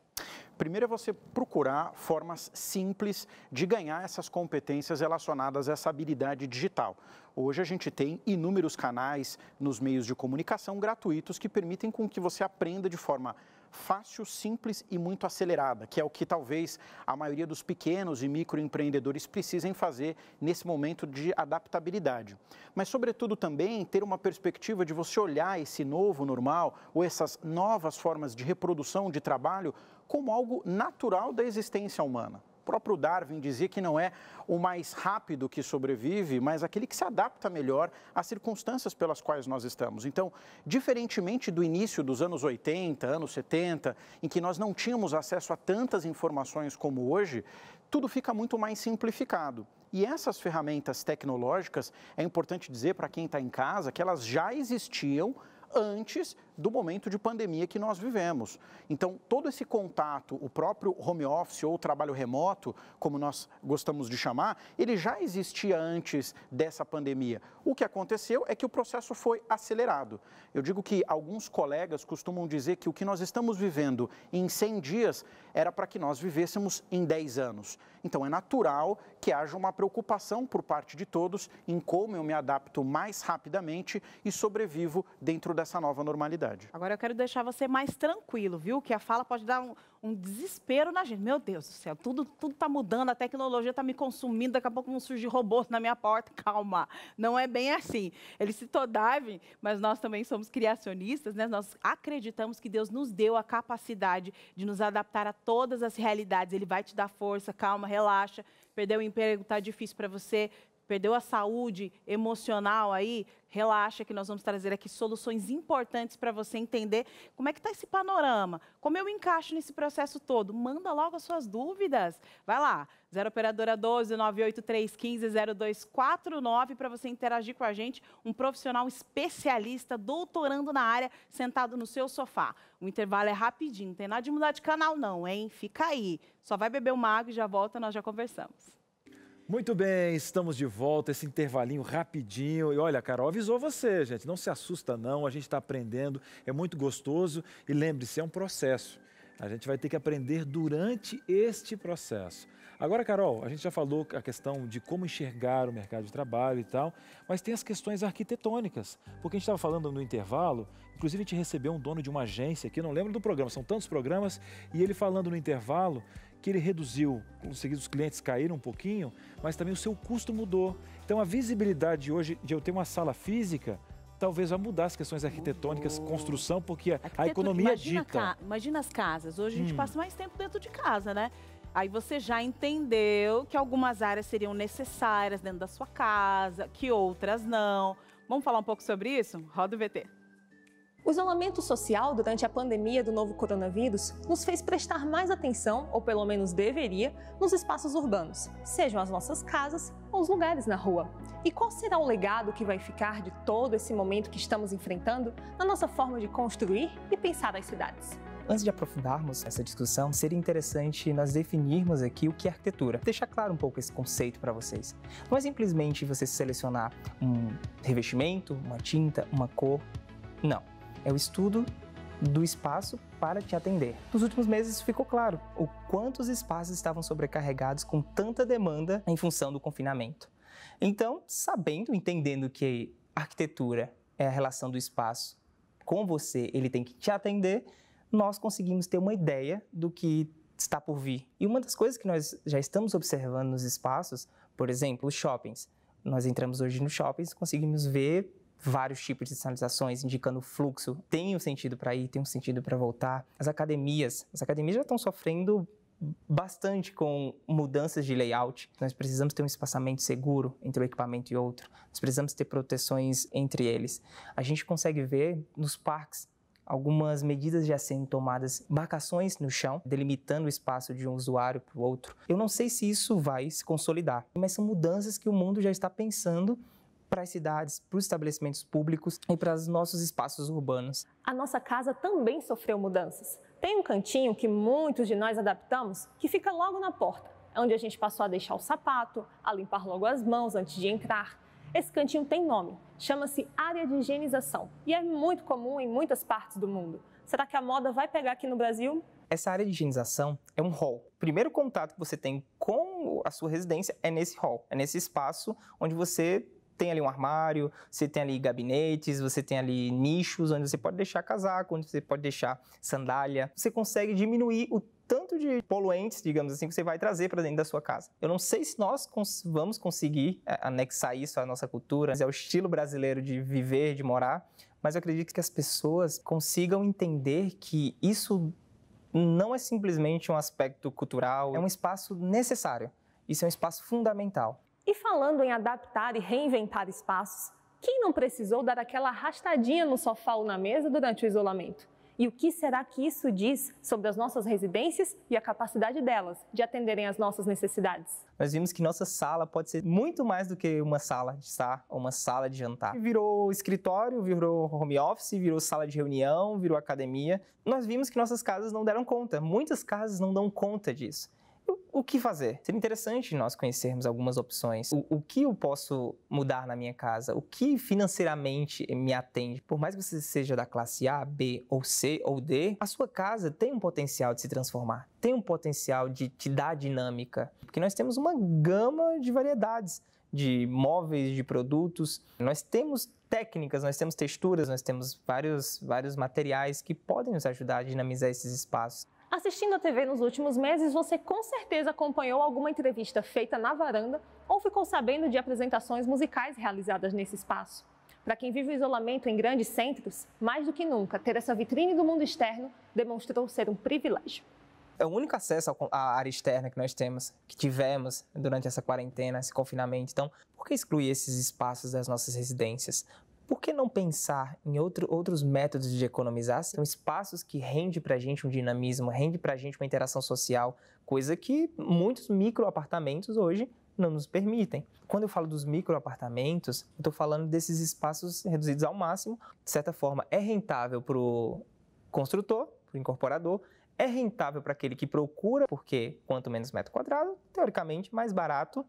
Primeiro é você procurar formas simples de ganhar essas competências relacionadas a essa habilidade digital. Hoje a gente tem inúmeros canais nos meios de comunicação gratuitos que permitem com que você aprenda de forma fácil, simples e muito acelerada, que é o que talvez a maioria dos pequenos e microempreendedores precisem fazer nesse momento de adaptabilidade. Mas, sobretudo, também ter uma perspectiva de você olhar esse novo normal ou essas novas formas de reprodução de trabalho como algo natural da existência humana. O próprio Darwin dizia que não é o mais rápido que sobrevive, mas aquele que se adapta melhor às circunstâncias pelas quais nós estamos. Então, diferentemente do início dos anos 80, anos 70, em que nós não tínhamos acesso a tantas informações como hoje, tudo fica muito mais simplificado. E essas ferramentas tecnológicas, é importante dizer para quem está em casa que elas já existiam antes do momento de pandemia que nós vivemos. Então, todo esse contato, o próprio home office ou trabalho remoto, como nós gostamos de chamar, ele já existia antes dessa pandemia. O que aconteceu é que o processo foi acelerado. Eu digo que alguns colegas costumam dizer que o que nós estamos vivendo em 100 dias era para que nós vivêssemos em 10 anos. Então, é natural que haja uma preocupação por parte de todos em como eu me adapto mais rapidamente e sobrevivo dentro dessa nova normalidade. Agora eu quero deixar você mais tranquilo, viu? Que a fala pode dar um desespero na gente. Meu Deus do céu, tudo está mudando, a tecnologia está me consumindo, daqui a pouco vão surgir robôs na minha porta. Calma, não é bem assim. Ele citou Darwin, mas nós também somos criacionistas, né? Nós acreditamos que Deus nos deu a capacidade de nos adaptar a todas as realidades. Ele vai te dar força, calma, relaxa. Perdeu o emprego, está difícil para você. Perdeu a saúde emocional aí, relaxa que nós vamos trazer aqui soluções importantes para você entender como é que está esse panorama, como eu encaixo nesse processo todo. Manda logo as suas dúvidas. Vai lá, 0 operadora 12 98315 0249 para você interagir com a gente, um profissional especialista, doutorando na área, sentado no seu sofá. O intervalo é rapidinho, não tem nada de mudar de canal não, hein? Fica aí. Só vai beber uma água e já volta, nós já conversamos. Muito bem, estamos de volta, esse intervalinho rapidinho. E olha, a Carol avisou você, gente, não se assusta não, a gente está aprendendo, é muito gostoso. E lembre-se, é um processo. A gente vai ter que aprender durante este processo. Agora, Carol, a gente já falou a questão de como enxergar o mercado de trabalho e tal, mas tem as questões arquitetônicas. Porque a gente estava falando no intervalo, inclusive a gente recebeu um dono de uma agência aqui, não lembro do programa, são tantos programas, e ele falando no intervalo que ele reduziu, os clientes caíram um pouquinho, mas também o seu custo mudou. Então, a visibilidade hoje de eu ter uma sala física, talvez vai mudar as questões arquitetônicas, construção, porque a economia dita. Imagina as casas, hoje a gente passa mais tempo dentro de casa, né? Aí você já entendeu que algumas áreas seriam necessárias dentro da sua casa, que outras não. Vamos falar um pouco sobre isso? Roda o VT. O isolamento social durante a pandemia do novo coronavírus nos fez prestar mais atenção, ou pelo menos deveria, nos espaços urbanos, sejam as nossas casas ou os lugares na rua. E qual será o legado que vai ficar de todo esse momento que estamos enfrentando na nossa forma de construir e pensar as cidades? Antes de aprofundarmos essa discussão, seria interessante nós definirmos aqui o que é arquitetura. Deixar claro um pouco esse conceito para vocês. Não é simplesmente você selecionar um revestimento, uma tinta, uma cor. Não. É o estudo do espaço para te atender. Nos últimos meses ficou claro o quanto os espaços estavam sobrecarregados com tanta demanda em função do confinamento. Então, entendendo que a arquitetura é a relação do espaço com você, ele tem que te atender, nós conseguimos ter uma ideia do que está por vir. E uma das coisas que nós já estamos observando nos espaços, por exemplo, os shoppings. Nós entramos hoje nos shoppings, conseguimos ver vários tipos de sinalizações indicando o fluxo. Tem um sentido para ir, tem um sentido para voltar. As academias já estão sofrendo bastante com mudanças de layout. Nós precisamos ter um espaçamento seguro entre um equipamento e outro. Nós precisamos ter proteções entre eles. A gente consegue ver nos parques algumas medidas já sendo tomadas, marcações no chão, delimitando o espaço de um usuário para o outro. Eu não sei se isso vai se consolidar, mas são mudanças que o mundo já está pensando para as cidades, para os estabelecimentos públicos e para os nossos espaços urbanos. A nossa casa também sofreu mudanças. Tem um cantinho que muitos de nós adaptamos, que fica logo na porta, onde a gente passou a deixar o sapato, a limpar logo as mãos antes de entrar. Esse cantinho tem nome, chama-se área de higienização e é muito comum em muitas partes do mundo. Será que a moda vai pegar aqui no Brasil? Essa área de higienização é um hall. O primeiro contato que você tem com a sua residência é nesse hall, é nesse espaço onde você tem ali um armário, você tem ali gabinetes, você tem ali nichos onde você pode deixar casaco, onde você pode deixar sandália. Você consegue diminuir o tanto de poluentes, digamos assim, que você vai trazer para dentro da sua casa. Eu não sei se nós vamos conseguir anexar isso à nossa cultura, é o estilo brasileiro de viver, de morar, mas eu acredito que as pessoas consigam entender que isso não é simplesmente um aspecto cultural, é um espaço necessário, isso é um espaço fundamental. E falando em adaptar e reinventar espaços, quem não precisou dar aquela arrastadinha no sofá ou na mesa durante o isolamento? E o que será que isso diz sobre as nossas residências e a capacidade delas de atenderem às nossas necessidades? Nós vimos que nossa sala pode ser muito mais do que uma sala de estar ou uma sala de jantar. Virou escritório, virou home office, virou sala de reunião, virou academia. Nós vimos que nossas casas não deram conta. Muitas casas não dão conta disso. O que fazer? Seria interessante nós conhecermos algumas opções. O que eu posso mudar na minha casa? O que financeiramente me atende? Por mais que você seja da classe A, B, ou C ou D, a sua casa tem um potencial de se transformar, tem um potencial de te dar dinâmica. Porque nós temos uma gama de variedades de móveis, de produtos. Nós temos técnicas, nós temos texturas, nós temos vários materiais que podem nos ajudar a dinamizar esses espaços. Assistindo a TV nos últimos meses, você com certeza acompanhou alguma entrevista feita na varanda ou ficou sabendo de apresentações musicais realizadas nesse espaço. Para quem vive o isolamento em grandes centros, mais do que nunca, ter essa vitrine do mundo externo demonstrou ser um privilégio. É o único acesso à área externa que nós temos, que tivemos durante essa quarentena, esse confinamento. Então, por que excluir esses espaços das nossas residências? Por que não pensar em outros métodos de economizar? São espaços que rendem para a gente um dinamismo, rendem para a gente uma interação social, coisa que muitos microapartamentos hoje não nos permitem. Quando eu falo dos microapartamentos, eu estou falando desses espaços reduzidos ao máximo. De certa forma, é rentável para o construtor, para o incorporador, é rentável para aquele que procura, porque quanto menos metro quadrado, teoricamente, mais barato.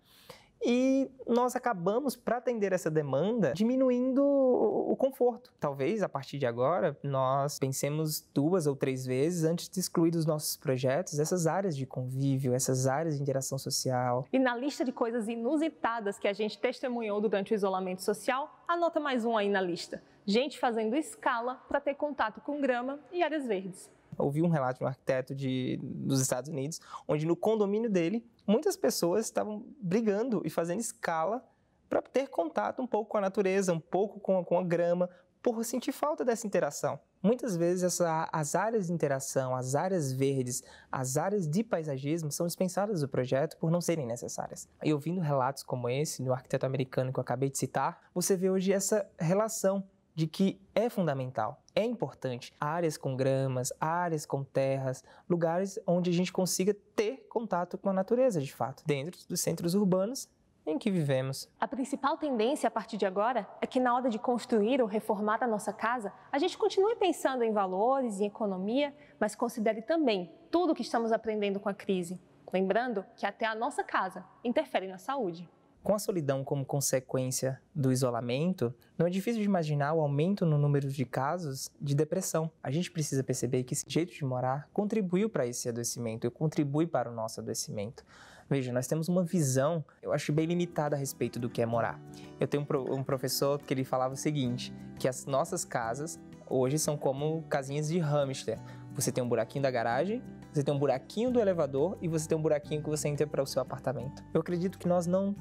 E nós acabamos, para atender essa demanda, diminuindo o conforto. Talvez, a partir de agora, nós pensemos 2 ou 3 vezes antes de excluir dos nossos projetos essas áreas de convívio, essas áreas de interação social. E na lista de coisas inusitadas que a gente testemunhou durante o isolamento social, anota mais um aí na lista. Gente fazendo escala para ter contato com grama e áreas verdes. Ouvi um relato de um arquiteto dos Estados Unidos, onde no condomínio dele, muitas pessoas estavam brigando e fazendo escala para ter contato um pouco com a natureza, um pouco com a grama, por sentir falta dessa interação. Muitas vezes as áreas de interação, as áreas verdes, as áreas de paisagismo são dispensadas do projeto por não serem necessárias. E ouvindo relatos como esse, do arquiteto americano que eu acabei de citar, você vê hoje essa relação de que é fundamental, é importante. Áreas com gramas, áreas com terras, lugares onde a gente consiga ter contato com a natureza, de fato, dentro dos centros urbanos em que vivemos. A principal tendência a partir de agora é que na hora de construir ou reformar a nossa casa, a gente continue pensando em valores, em economia, mas considere também tudo o que estamos aprendendo com a crise. Lembrando que até a nossa casa interfere na saúde. Com a solidão como consequência do isolamento, não é difícil de imaginar o aumento no número de casos de depressão. A gente precisa perceber que esse jeito de morar contribuiu para esse adoecimento, contribui para o nosso adoecimento. Veja, nós temos uma visão, eu acho, bem limitada a respeito do que é morar. Eu tenho um professor que ele falava o seguinte, que as nossas casas hoje são como casinhas de hamster. Você tem um buraquinho da garagem, você tem um buraquinho do elevador e você tem um buraquinho que você entra para o seu apartamento. Eu acredito que nós não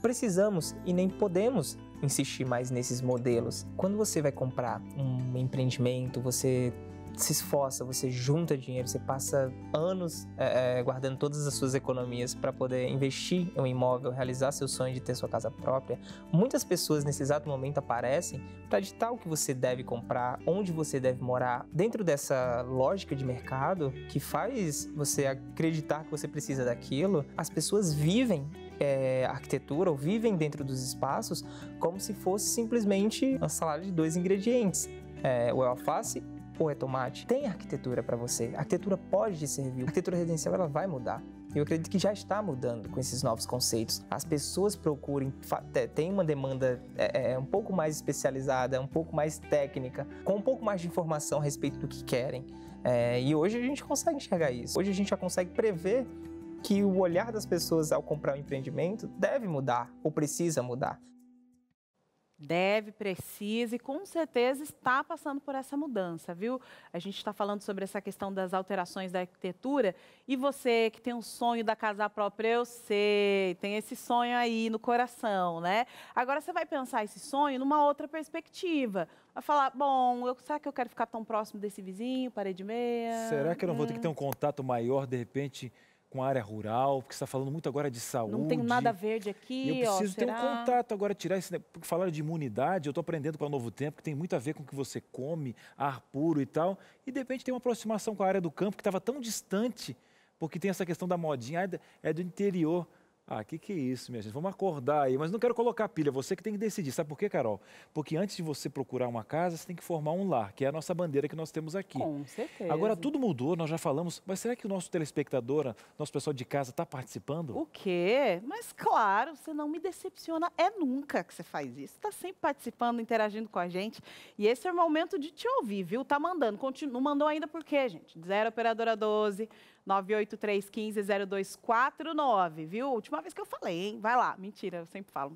precisamos e nem podemos insistir mais nesses modelos. Quando você vai comprar um empreendimento, você se esforça, você junta dinheiro, você passa anos guardando todas as suas economias para poder investir em um imóvel, realizar seu sonho de ter sua casa própria. Muitas pessoas nesse exato momento aparecem para ditar o que você deve comprar, onde você deve morar. Dentro dessa lógica de mercado que faz você acreditar que você precisa daquilo, as pessoas vivem a arquitetura ou vivem dentro dos espaços como se fosse simplesmente uma salada de 2 ingredientes, ou é alface ou é tomate. Tem arquitetura para você, a arquitetura pode te servir, a arquitetura residencial ela vai mudar. Eu acredito que já está mudando com esses novos conceitos. As pessoas procuram, tem uma demanda um pouco mais especializada, um pouco mais técnica, com um pouco mais de informação a respeito do que querem. E hoje a gente consegue enxergar isso. Hoje a gente já consegue prever que o olhar das pessoas ao comprar um empreendimento deve mudar ou precisa mudar. Deve, precisa e com certeza está passando por essa mudança, viu? A gente está falando sobre essa questão das alterações da arquitetura e você que tem um sonho da casa própria, eu sei, tem esse sonho aí no coração, né? Agora você vai pensar esse sonho numa outra perspectiva. Vai falar, bom, será que eu quero ficar tão próximo desse vizinho, parede meia? Será que eu não vou ter que ter um contato maior, de repente, com a área rural, porque você está falando muito agora de saúde. Não tenho nada verde aqui, eu preciso ter um contato agora, tirar esse... Porque falaram de imunidade, eu estou aprendendo com o Novo Tempo, que tem muito a ver com o que você come, ar puro e tal, e de repente tem uma aproximação com a área do campo, que estava tão distante, porque tem essa questão da modinha, é do interior. Ah, que é isso, minha gente? Vamos acordar aí. Mas não quero colocar pilha, você que tem que decidir. Sabe por quê, Carol? Porque antes de você procurar uma casa, você tem que formar um lar, que é a nossa bandeira que nós temos aqui. Com certeza. Agora, tudo mudou, nós já falamos, mas será que o nosso telespectador, nosso pessoal de casa está participando? O quê? Mas claro, você não me decepciona nunca que você faz isso. Está sempre participando, interagindo com a gente. E esse é o momento de te ouvir, viu? Tá mandando. Não mandou ainda por quê, gente? 0 operadora 12 983150249, viu? Última vez que eu falei, hein? Vai lá. Mentira, eu sempre falo.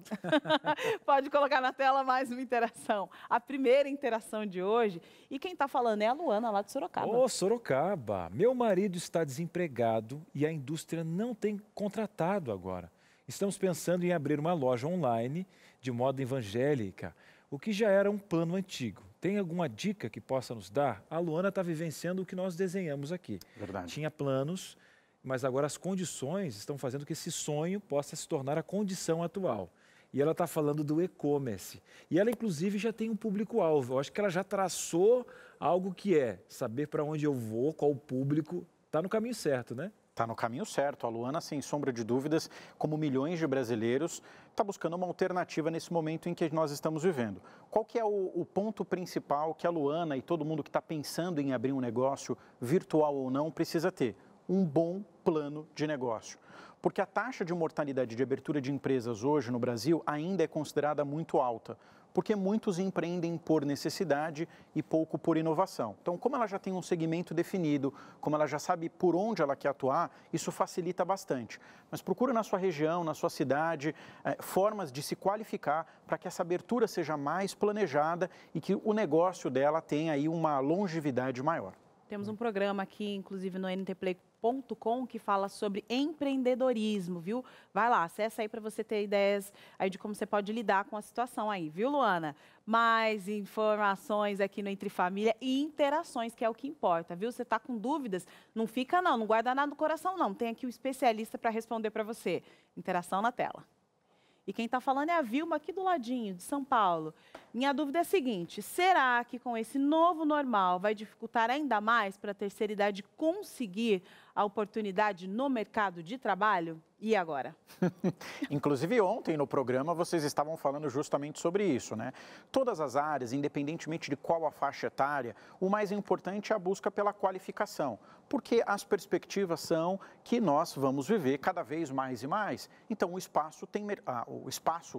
Pode colocar na tela mais uma interação. A primeira interação de hoje. E quem está falando é a Luana, lá de Sorocaba. Ô, Sorocaba. Meu marido está desempregado e a indústria não tem contratado agora. Estamos pensando em abrir uma loja online de moda evangélica, o que já era um plano antigo. Tem alguma dica que possa nos dar? A Luana está vivenciando o que nós desenhamos aqui. Verdade. Tinha planos, mas agora as condições estão fazendo que esse sonho possa se tornar a condição atual. E ela está falando do e-commerce. E ela, inclusive, já tem um público-alvo. Eu acho que ela já traçou algo que é saber para onde eu vou, qual o público. Está no caminho certo, né? Está no caminho certo. A Luana, sem sombra de dúvidas, como milhões de brasileiros, está buscando uma alternativa nesse momento em que nós estamos vivendo. Qual que é o ponto principal que a Luana e todo mundo que está pensando em abrir um negócio, virtual ou não, precisa ter? Um bom plano de negócio. Porque a taxa de mortalidade de abertura de empresas hoje no Brasil ainda é considerada muito alta, porque muitos empreendem por necessidade e pouco por inovação. Então, como ela já tem um segmento definido, como ela já sabe por onde ela quer atuar, isso facilita bastante. Mas procura na sua região, na sua cidade, formas de se qualificar para que essa abertura seja mais planejada e que o negócio dela tenha aí uma longevidade maior. Temos um programa aqui, inclusive no ntplay.com, que fala sobre empreendedorismo, viu? Vai lá, acessa aí para você ter ideias aí de como você pode lidar com a situação aí, viu, Luana? Mais informações aqui no Entre Família e interações, que é o que importa, viu? Você está com dúvidas? Não fica não guarda nada no coração não. Tem aqui o especialista para responder para você. Interação na tela. E quem está falando é a Vilma, aqui do ladinho, de São Paulo. Minha dúvida é a seguinte, será que com esse novo normal vai dificultar ainda mais para a terceira idade conseguir a oportunidade no mercado de trabalho? E agora? Inclusive ontem no programa vocês estavam falando justamente sobre isso, né? Todas as áreas, independentemente de qual a faixa etária, o mais importante é a busca pela qualificação, porque as perspectivas são que nós vamos viver cada vez mais e mais. Então o espaço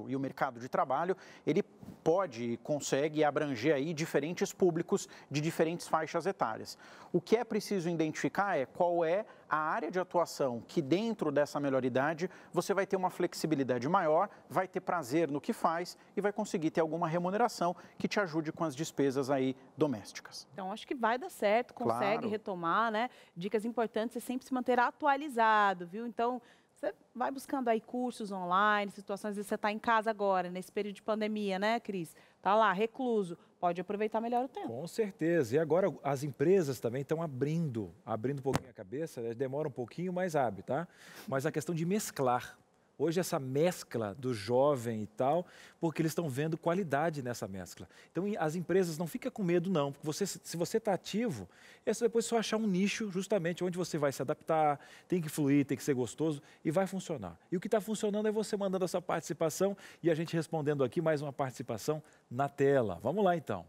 e o mercado de trabalho, ele pode e consegue abranger aí diferentes públicos de diferentes faixas etárias. O que é preciso identificar é qual é a área de atuação que dentro dessa melhor idade você vai ter uma flexibilidade maior, vai ter prazer no que faz e vai conseguir ter alguma remuneração que te ajude com as despesas aí domésticas. Então, acho que vai dar certo, consegue Claro. retomar, né? Dicas importantes é sempre se manter atualizado, viu? Então, você vai buscando aí cursos online, situações, você está em casa agora, nesse período de pandemia, né, Cris? está lá recluso, pode aproveitar melhor o tempo. Com certeza. E agora as empresas também estão abrindo um pouquinho a cabeça, demora um pouquinho, mas abre, tá? Mas a questão de mesclar. Hoje essa mescla do jovem e tal, porque eles estão vendo qualidade nessa mescla. Então as empresas não ficam com medo não, porque se você está ativo, é depois só achar um nicho justamente onde você vai se adaptar, tem que fluir, tem que ser gostoso e vai funcionar. E o que está funcionando é você mandando a sua participação e a gente respondendo aqui mais uma participação na tela. Vamos lá então.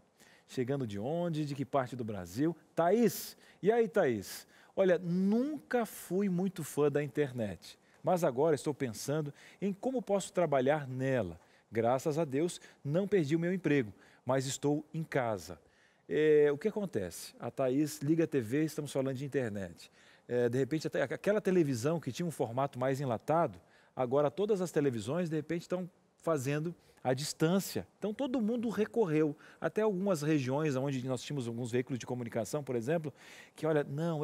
Chegando de onde? De que parte do Brasil? Thaís. E aí, Thaís? Olha, nunca fui muito fã da internet. Mas agora estou pensando em como posso trabalhar nela. Graças a Deus, não perdi o meu emprego, mas estou em casa. O que acontece? A Thaís liga a TV, estamos falando de internet. De repente, aquela televisão que tinha um formato mais enlatado, agora todas as televisões, de repente, estão fazendo à distância. Então, todo mundo recorreu. Até algumas regiões onde nós tínhamos alguns veículos de comunicação, por exemplo, que, olha, não,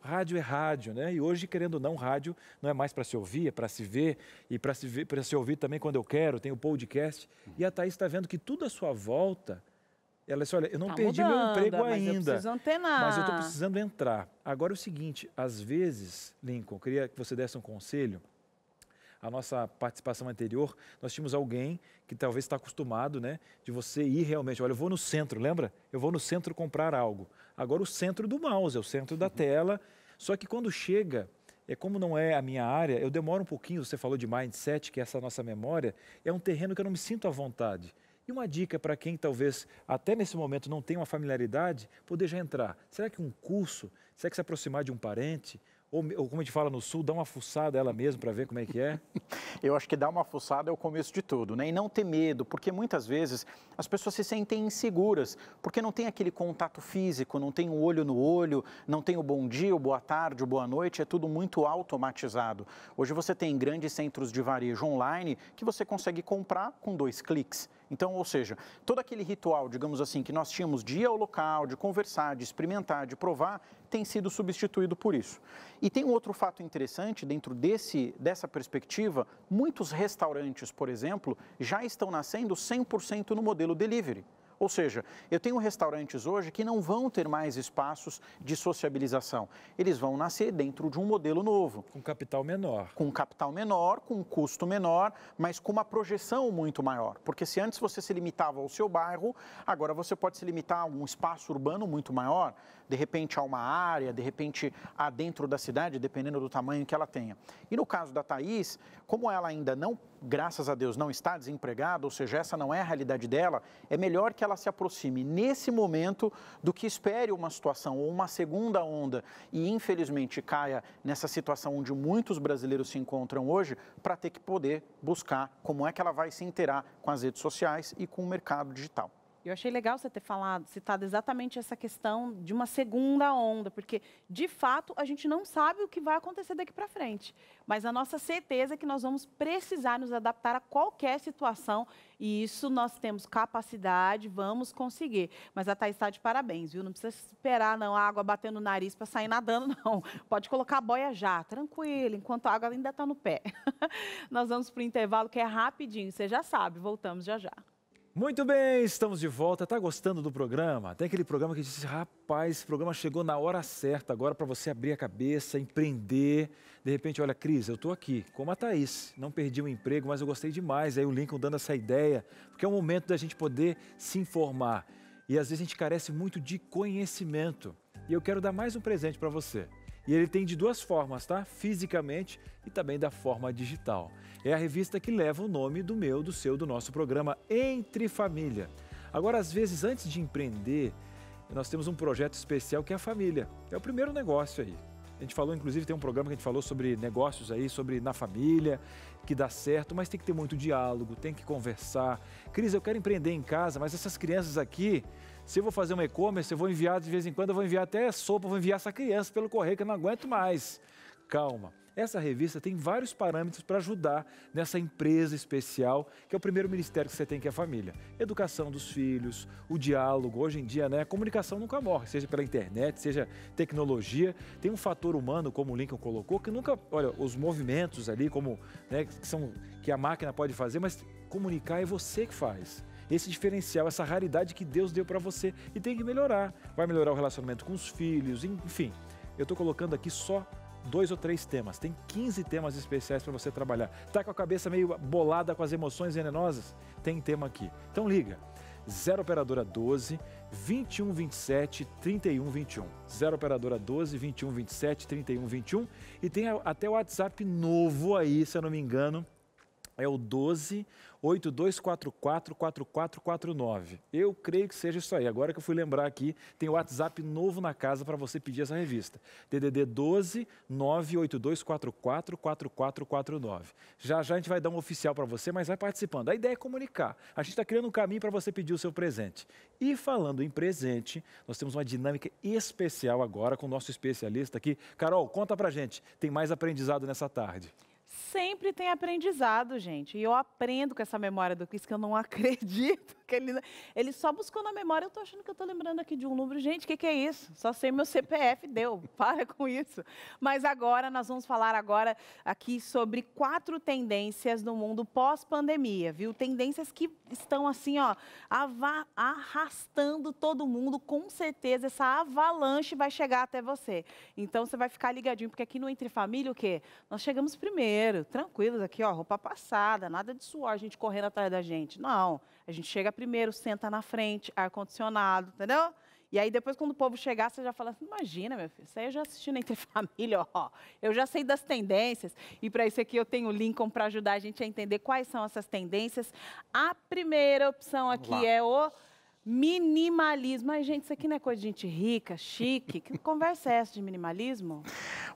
rádio é rádio, né? E hoje, querendo ou não, rádio não é mais para se ouvir, é para se ver, e para se ouvir também quando eu quero, tem o podcast. E a Thaís está vendo que tudo à sua volta, ela disse, olha, eu não perdi meu emprego ainda, eu preciso antenar. Mas eu estou precisando entrar. Agora é o seguinte, às vezes, Lincoln, queria que você desse um conselho. A nossa participação anterior, nós tínhamos alguém que talvez está acostumado, né, de você ir realmente, olha, eu vou no centro, lembra? Eu vou no centro comprar algo. Agora o centro do mouse, é o centro da tela, só que quando chega, como não é a minha área, eu demoro um pouquinho, você falou de mindset, que é essa nossa memória, é um terreno que eu não me sinto à vontade. E uma dica para quem talvez até nesse momento não tenha uma familiaridade, poder já entrar. Será que um curso, será que se aproximar de um parente, ou como a gente fala no Sul, dá uma fuçada ela mesma para ver como é que é? Eu acho que dar uma fuçada é o começo de tudo, né? E não ter medo, porque muitas vezes as pessoas se sentem inseguras, porque não tem aquele contato físico, não tem o olho no olho, não tem o bom dia, o boa tarde, o boa noite, é tudo muito automatizado. Hoje você tem grandes centros de varejo online que você consegue comprar com 2 cliques. Então, ou seja, todo aquele ritual, digamos assim, que nós tínhamos de ir ao local, de conversar, de experimentar, de provar, tem sido substituído por isso. E tem um outro fato interessante dentro dessa perspectiva, muitos restaurantes, por exemplo, já estão nascendo 100% no modelo delivery. Ou seja, eu tenho restaurantes hoje que não vão ter mais espaços de sociabilização. Eles vão nascer dentro de um modelo novo. Com capital menor. Com capital menor, com custo menor, mas com uma projeção muito maior. Porque se antes você se limitava ao seu bairro, agora você pode se limitar a um espaço urbano muito maior, de repente a uma área, de repente a dentro da cidade, dependendo do tamanho que ela tenha. E no caso da Thaís, como ela ainda não, graças a Deus, não está desempregada, ou seja, essa não é a realidade dela, é melhor que ela se aproxime nesse momento do que espere uma situação ou uma segunda onda e infelizmente caia nessa situação onde muitos brasileiros se encontram hoje para ter que poder buscar como é que ela vai se inteirar com as redes sociais e com o mercado digital. Eu achei legal você ter citado exatamente essa questão de uma segunda onda, porque, de fato, a gente não sabe o que vai acontecer daqui para frente. Mas a nossa certeza é que nós vamos precisar nos adaptar a qualquer situação e isso nós temos capacidade, vamos conseguir. Mas a Thaís está de parabéns, viu? Não precisa esperar não, a água bater no nariz para sair nadando, não. Pode colocar a boia já, tranquilo, enquanto a água ainda está no pé. Nós vamos para o intervalo, que é rapidinho, você já sabe, voltamos já já. Muito bem, estamos de volta. Está gostando do programa? Tem aquele programa que diz, rapaz, esse programa chegou na hora certa agora para você abrir a cabeça, empreender. De repente, olha, Cris, eu estou aqui, como a Thaís, não perdi o emprego, mas eu gostei demais. Aí o Lincoln dando essa ideia, porque é o momento da gente poder se informar. E às vezes a gente carece muito de conhecimento. E eu quero dar mais um presente para você. E ele tem de 2 formas, tá? Fisicamente e também da forma digital. É a revista que leva o nome do meu, do seu, do nosso programa Entre Família. Agora, às vezes, antes de empreender, nós temos um projeto especial que é a família. É o primeiro negócio aí. A gente falou, inclusive, tem um programa que a gente falou sobre negócios aí, sobre na família, que dá certo, mas tem que ter muito diálogo, tem que conversar. Cris, eu quero empreender em casa, mas essas crianças aqui, se eu vou fazer um e-commerce, eu vou enviar de vez em quando, eu vou enviar até sopa, eu vou enviar essa criança pelo correio, que eu não aguento mais. Calma. Essa revista tem vários parâmetros para ajudar nessa empresa especial, que é o primeiro ministério que você tem, que é a família. Educação dos filhos, o diálogo. Hoje em dia, né, a comunicação nunca morre, seja pela internet, seja tecnologia. Tem um fator humano, como o Lincoln colocou, que nunca... Olha, os movimentos ali, como, né, que a máquina pode fazer, mas comunicar é você que faz. esse diferencial, essa raridade que Deus deu para você e tem que melhorar. Vai melhorar o relacionamento com os filhos, enfim. Eu estou colocando aqui só 2 ou 3 temas. Tem 15 temas especiais para você trabalhar. Tá com a cabeça meio bolada com as emoções venenosas? Tem tema aqui. Então liga. 0 operadora 12 21 27 31 21. 0 operadora 12 21 27 31 21. E tem até o WhatsApp novo aí, se eu não me engano. É o 12 8244 4449. Eu creio que seja isso aí. Agora que eu fui lembrar aqui, tem o WhatsApp novo na casa para você pedir essa revista. DDD 12 98244 4449. Já já a gente vai dar um oficial para você, mas vai participando. A ideia é comunicar. A gente está criando um caminho para você pedir o seu presente. E falando em presente, nós temos uma dinâmica especial agora com o nosso especialista aqui. Carol, conta pra gente. Tem mais aprendizado nessa tarde? Sempre tem aprendizado, gente. E eu aprendo com essa memória do Cris, que eu não acredito. Que ele só buscou na memória. Eu tô achando que eu tô lembrando aqui de um número. Gente, o que é isso? Só sei meu CPF, deu. Para com isso. Mas agora, nós vamos falar agora aqui sobre 4 tendências no mundo pós-pandemia, viu? Tendências que estão assim, ó, arrastando todo mundo. Com certeza, essa avalanche vai chegar até você. Então, você vai ficar ligadinho, porque aqui no Entre Família, o quê? Nós chegamos primeiro, tranquilos aqui, ó, roupa passada, nada de suor, a gente correndo atrás da gente. Não, a gente chega primeiro, senta na frente, ar-condicionado, entendeu? E aí depois, quando o povo chegar, você já fala assim, imagina, meu filho, isso aí eu já assisti no Entre Família, ó, eu já sei das tendências, e para isso aqui eu tenho o Lincoln para ajudar a gente a entender quais são essas tendências. A primeira opção aqui é o minimalismo. Ai, gente, isso aqui não é coisa de gente rica, chique? Que conversa é essa de minimalismo?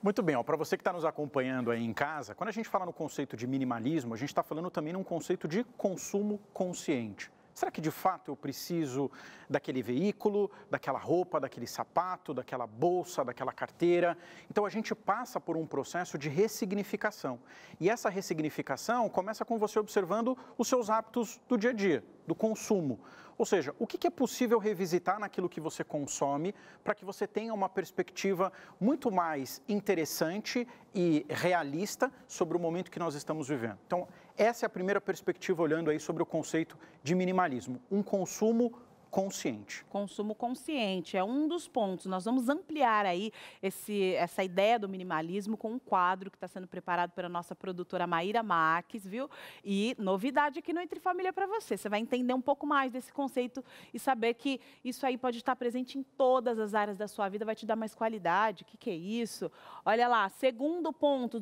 Muito bem, para você que está nos acompanhando aí em casa, quando a gente fala no conceito de minimalismo, a gente está falando também num conceito de consumo consciente. Será que de fato eu preciso daquele veículo, daquela roupa, daquele sapato, daquela bolsa, daquela carteira? Então a gente passa por um processo de ressignificação. E essa ressignificação começa com você observando os seus hábitos do dia a dia, do consumo. Ou seja, o que é possível revisitar naquilo que você consome para que você tenha uma perspectiva muito mais interessante e realista sobre o momento que nós estamos vivendo. Então, essa é a primeira perspectiva olhando aí sobre o conceito de minimalismo, um consumo consciente. Consumo consciente é um dos pontos. Nós vamos ampliar aí essa ideia do minimalismo com um quadro que está sendo preparado pela nossa produtora Maíra Marques, viu? E novidade aqui no Entre Família para você. Você vai entender um pouco mais desse conceito e saber que isso aí pode estar presente em todas as áreas da sua vida, vai te dar mais qualidade. O que é isso? Olha lá, segundo ponto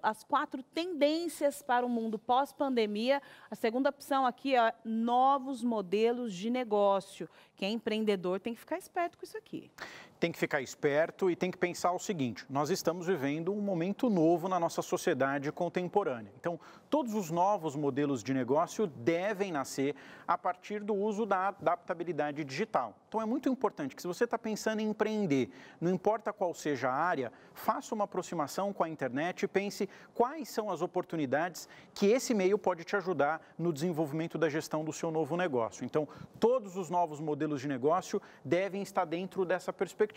as 4 tendências para o mundo pós-pandemia. A segunda opção aqui é novos modelos de negócio. Quem é empreendedor tem que ficar esperto com isso aqui. Tem que ficar esperto e tem que pensar o seguinte, nós estamos vivendo um momento novo na nossa sociedade contemporânea. Então, todos os novos modelos de negócio devem nascer a partir do uso da adaptabilidade digital. Então, é muito importante que se você está pensando em empreender, não importa qual seja a área, faça uma aproximação com a internet e pense quais são as oportunidades que esse meio pode te ajudar no desenvolvimento da gestão do seu novo negócio. Então, todos os novos modelos de negócio devem estar dentro dessa perspectiva.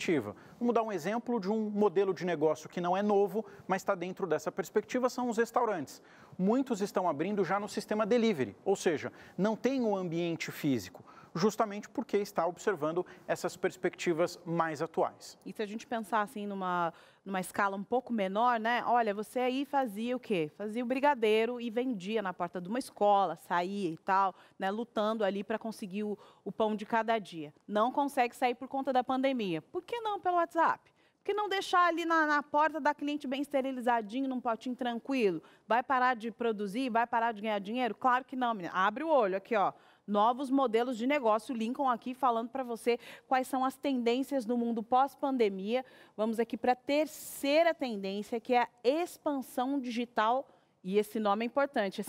Vamos dar um exemplo de um modelo de negócio que não é novo, mas está dentro dessa perspectiva, são os restaurantes. Muitos estão abrindo já no sistema delivery, ou seja, não tem um ambiente físico, justamente porque está observando essas perspectivas mais atuais. E se a gente pensar assim numa escala um pouco menor, né? Olha, você aí fazia o quê? Fazia o brigadeiro e vendia na porta de uma escola, saía e tal, né? Lutando ali para conseguir o pão de cada dia. Não consegue sair por conta da pandemia. Por que não pelo WhatsApp? Por que não deixar ali na porta da cliente bem esterilizadinho, num potinho tranquilo? Vai parar de produzir? Vai parar de ganhar dinheiro? Claro que não, menina. Abre o olho aqui, ó. Novos modelos de negócio. Lincoln aqui falando para você quais são as tendências no mundo pós-pandemia. Vamos aqui para a terceira tendência, que é a expansão digital. E esse nome é importante,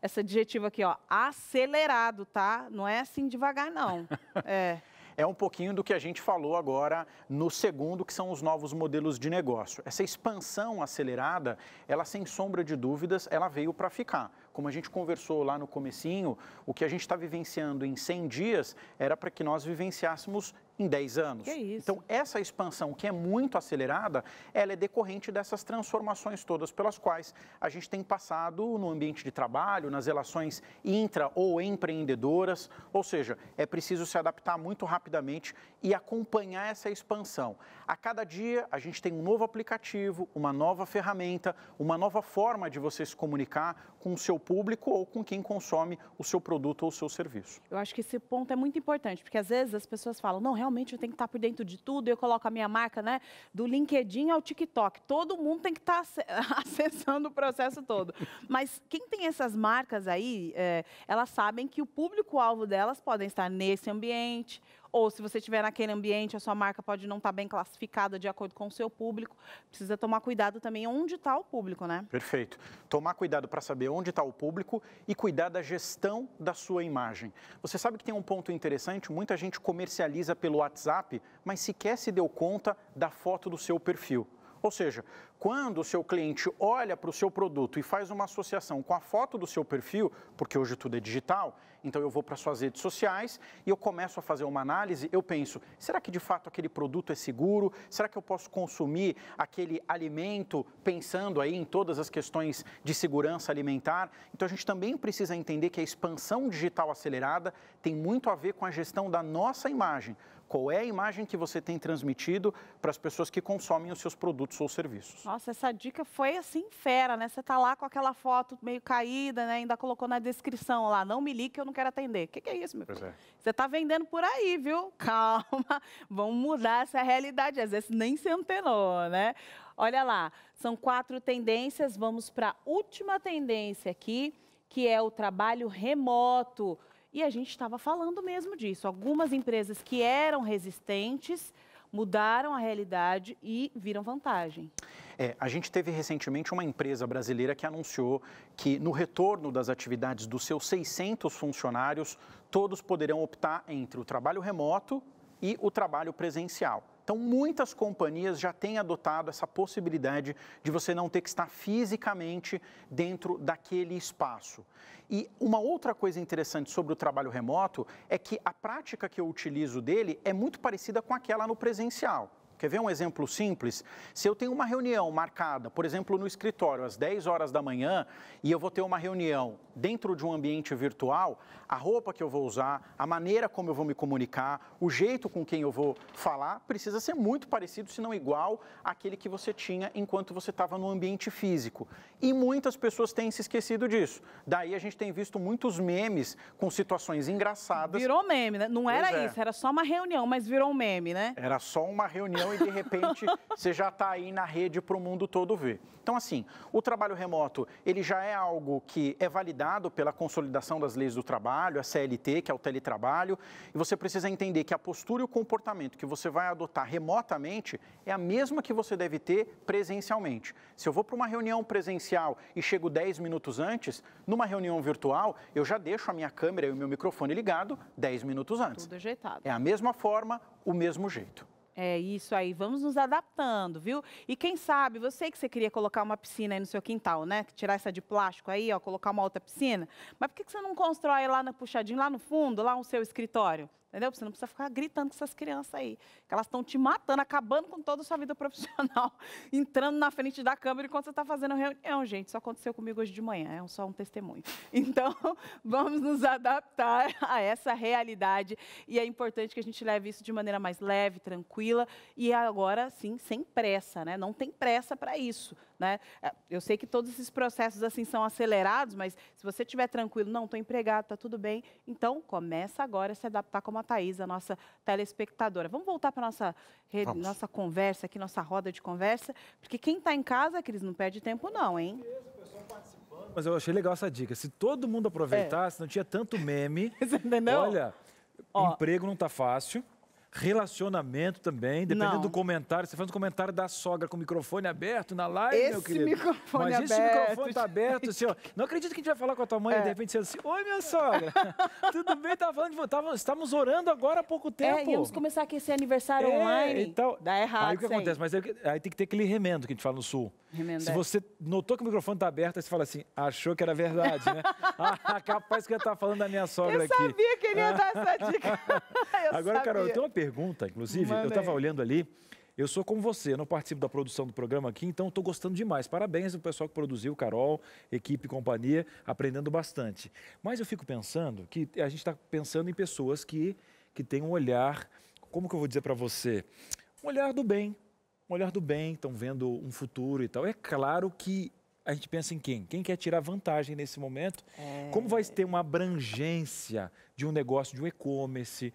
esse adjetivo aqui, ó, acelerado, tá? Não é assim devagar, não. É um pouquinho do que a gente falou agora no segundo, que são os novos modelos de negócio. Essa expansão acelerada, ela sem sombra de dúvidas, ela veio para ficar. Como a gente conversou lá no comecinho, o que a gente está vivenciando em 100 dias era para que nós vivenciássemos em 10 anos. Que isso? Então, essa expansão, que é muito acelerada, ela é decorrente dessas transformações todas pelas quais a gente tem passado no ambiente de trabalho, nas relações intra ou empreendedoras, ou seja, é preciso se adaptar muito rapidamente e acompanhar essa expansão. A cada dia, a gente tem um novo aplicativo, uma nova ferramenta, uma nova forma de você se comunicar com o seu público ou com quem consome o seu produto ou o seu serviço. Eu acho que esse ponto é muito importante, porque às vezes as pessoas falam, não, realmente eu tenho que estar por dentro de tudo, eu coloco a minha marca, né, do LinkedIn ao TikTok, todo mundo tem que estar acessando o processo todo. Mas quem tem essas marcas aí, elas sabem que o público-alvo delas podem estar nesse ambiente, ou se você estiver naquele ambiente, a sua marca pode não estar bem classificada de acordo com o seu público. Precisa tomar cuidado também onde está o público, né? Perfeito. Tomar cuidado para saber onde está o público e cuidar da gestão da sua imagem. Você sabe que tem um ponto interessante, muita gente comercializa pelo WhatsApp, mas sequer se deu conta da foto do seu perfil. Ou seja, quando o seu cliente olha para o seu produto e faz uma associação com a foto do seu perfil, porque hoje tudo é digital, então eu vou para suas redes sociais e eu começo a fazer uma análise, eu penso, será que de fato aquele produto é seguro? Será que eu posso consumir aquele alimento pensando aí em todas as questões de segurança alimentar? Então a gente também precisa entender que a expansão digital acelerada tem muito a ver com a gestão da nossa imagem. Qual é a imagem que você tem transmitido para as pessoas que consomem os seus produtos ou serviços? Nossa, essa dica foi assim fera, né? Você tá lá com aquela foto meio caída, né? Ainda colocou na descrição lá, não me ligue que eu não quero atender. O que é isso, meu filho? Você tá vendendo por aí, viu? Calma, vamos mudar essa realidade. Às vezes nem se antenou, né? Olha lá, são 4 tendências, vamos para a última tendência aqui, que é o trabalho remoto. E a gente estava falando mesmo disso. Algumas empresas que eram resistentes mudaram a realidade e viram vantagem. A gente teve recentemente uma empresa brasileira que anunciou que no retorno das atividades dos seus 600 funcionários, todos poderão optar entre o trabalho remoto e o trabalho presencial. Então, muitas companhias já têm adotado essa possibilidade de você não ter que estar fisicamente dentro daquele espaço. E uma outra coisa interessante sobre o trabalho remoto é que a prática que eu utilizo dele é muito parecida com aquela no presencial. Quer ver um exemplo simples? Se eu tenho uma reunião marcada, por exemplo, no escritório, às 10 horas da manhã, e eu vou ter uma reunião dentro de um ambiente virtual, a roupa que eu vou usar, a maneira como eu vou me comunicar, o jeito com quem eu vou falar, precisa ser muito parecido, se não igual, àquele que você tinha enquanto você estava no ambiente físico. E muitas pessoas têm se esquecido disso. Daí a gente tem visto muitos memes com situações engraçadas. Virou meme, né? Não era isso, era só uma reunião, mas virou um meme, né? Era só uma reunião e de repente você já está aí na rede para o mundo todo ver. Então, assim, o trabalho remoto, ele já é algo que é validado pela consolidação das leis do trabalho, a CLT, que é o teletrabalho, e você precisa entender que a postura e o comportamento que você vai adotar remotamente é a mesma que você deve ter presencialmente. Se eu vou para uma reunião presencial e chego 10 minutos antes, numa reunião virtual, eu já deixo a minha câmera e o meu microfone ligado 10 minutos antes. Tudo ajeitado. É a mesma forma, o mesmo jeito. É isso aí, vamos nos adaptando, viu? E quem sabe, você que você queria colocar uma piscina aí no seu quintal, né? Tirar essa de plástico aí, ó, colocar uma outra piscina. Mas por que você não constrói lá na puxadinho, lá no fundo, lá no seu escritório? Entendeu? Você não precisa ficar gritando com essas crianças aí. Que elas estão te matando, acabando com toda a sua vida profissional, entrando na frente da câmera enquanto você está fazendo reunião, gente. Isso aconteceu comigo hoje de manhã, é só um testemunho. Então, vamos nos adaptar a essa realidade. E é importante que a gente leve isso de maneira mais leve, tranquila. E agora, sim, sem pressa, né? Não tem pressa para isso, né? Eu sei que todos esses processos assim são acelerados, mas se você estiver tranquilo, não, estou empregado, está tudo bem. Então, começa agora a se adaptar como a Thaís, a nossa telespectadora. Vamos voltar para a nossa conversa aqui, nossa roda de conversa, porque quem está em casa, Cris, não perde tempo não, hein? Mas eu achei legal essa dica. Se todo mundo aproveitasse, não tinha tanto meme. Você entendeu? Olha, emprego não está fácil. Relacionamento também, dependendo do comentário. Você faz um comentário da sogra com o microfone aberto na live, meu querido. Microfone Mas esse microfone está aberto, assim, ó. Não acredito que a gente vai falar com a tua mãe e de repente você assim, oi, minha sogra. Tudo bem? Estávamos orando agora há pouco tempo. Íamos começar a aquecer aniversário online. Então, dá errado. Aí o que acontece? Mas aí tem que ter aquele remendo que a gente fala no Sul. Se você notou que o microfone está aberto, aí você fala assim, achou que era verdade, né? Capaz que eu estava falando da minha sogra aqui. Eu sabia que ele ia dar essa dica. Agora, Carol, eu tenho uma pergunta. pergunta, inclusive, eu estava olhando ali, eu sou como você, eu não participo da produção do programa aqui, então estou gostando demais. Parabéns ao pessoal que produziu, Carol, equipe e companhia, aprendendo bastante. Mas eu fico pensando que a gente está pensando em pessoas que têm um olhar, como que eu vou dizer para você? Um olhar do bem, estão vendo um futuro e tal. É claro que a gente pensa em quem? Quem quer tirar vantagem nesse momento? Como vai ter uma abrangência de um negócio, de um e-commerce,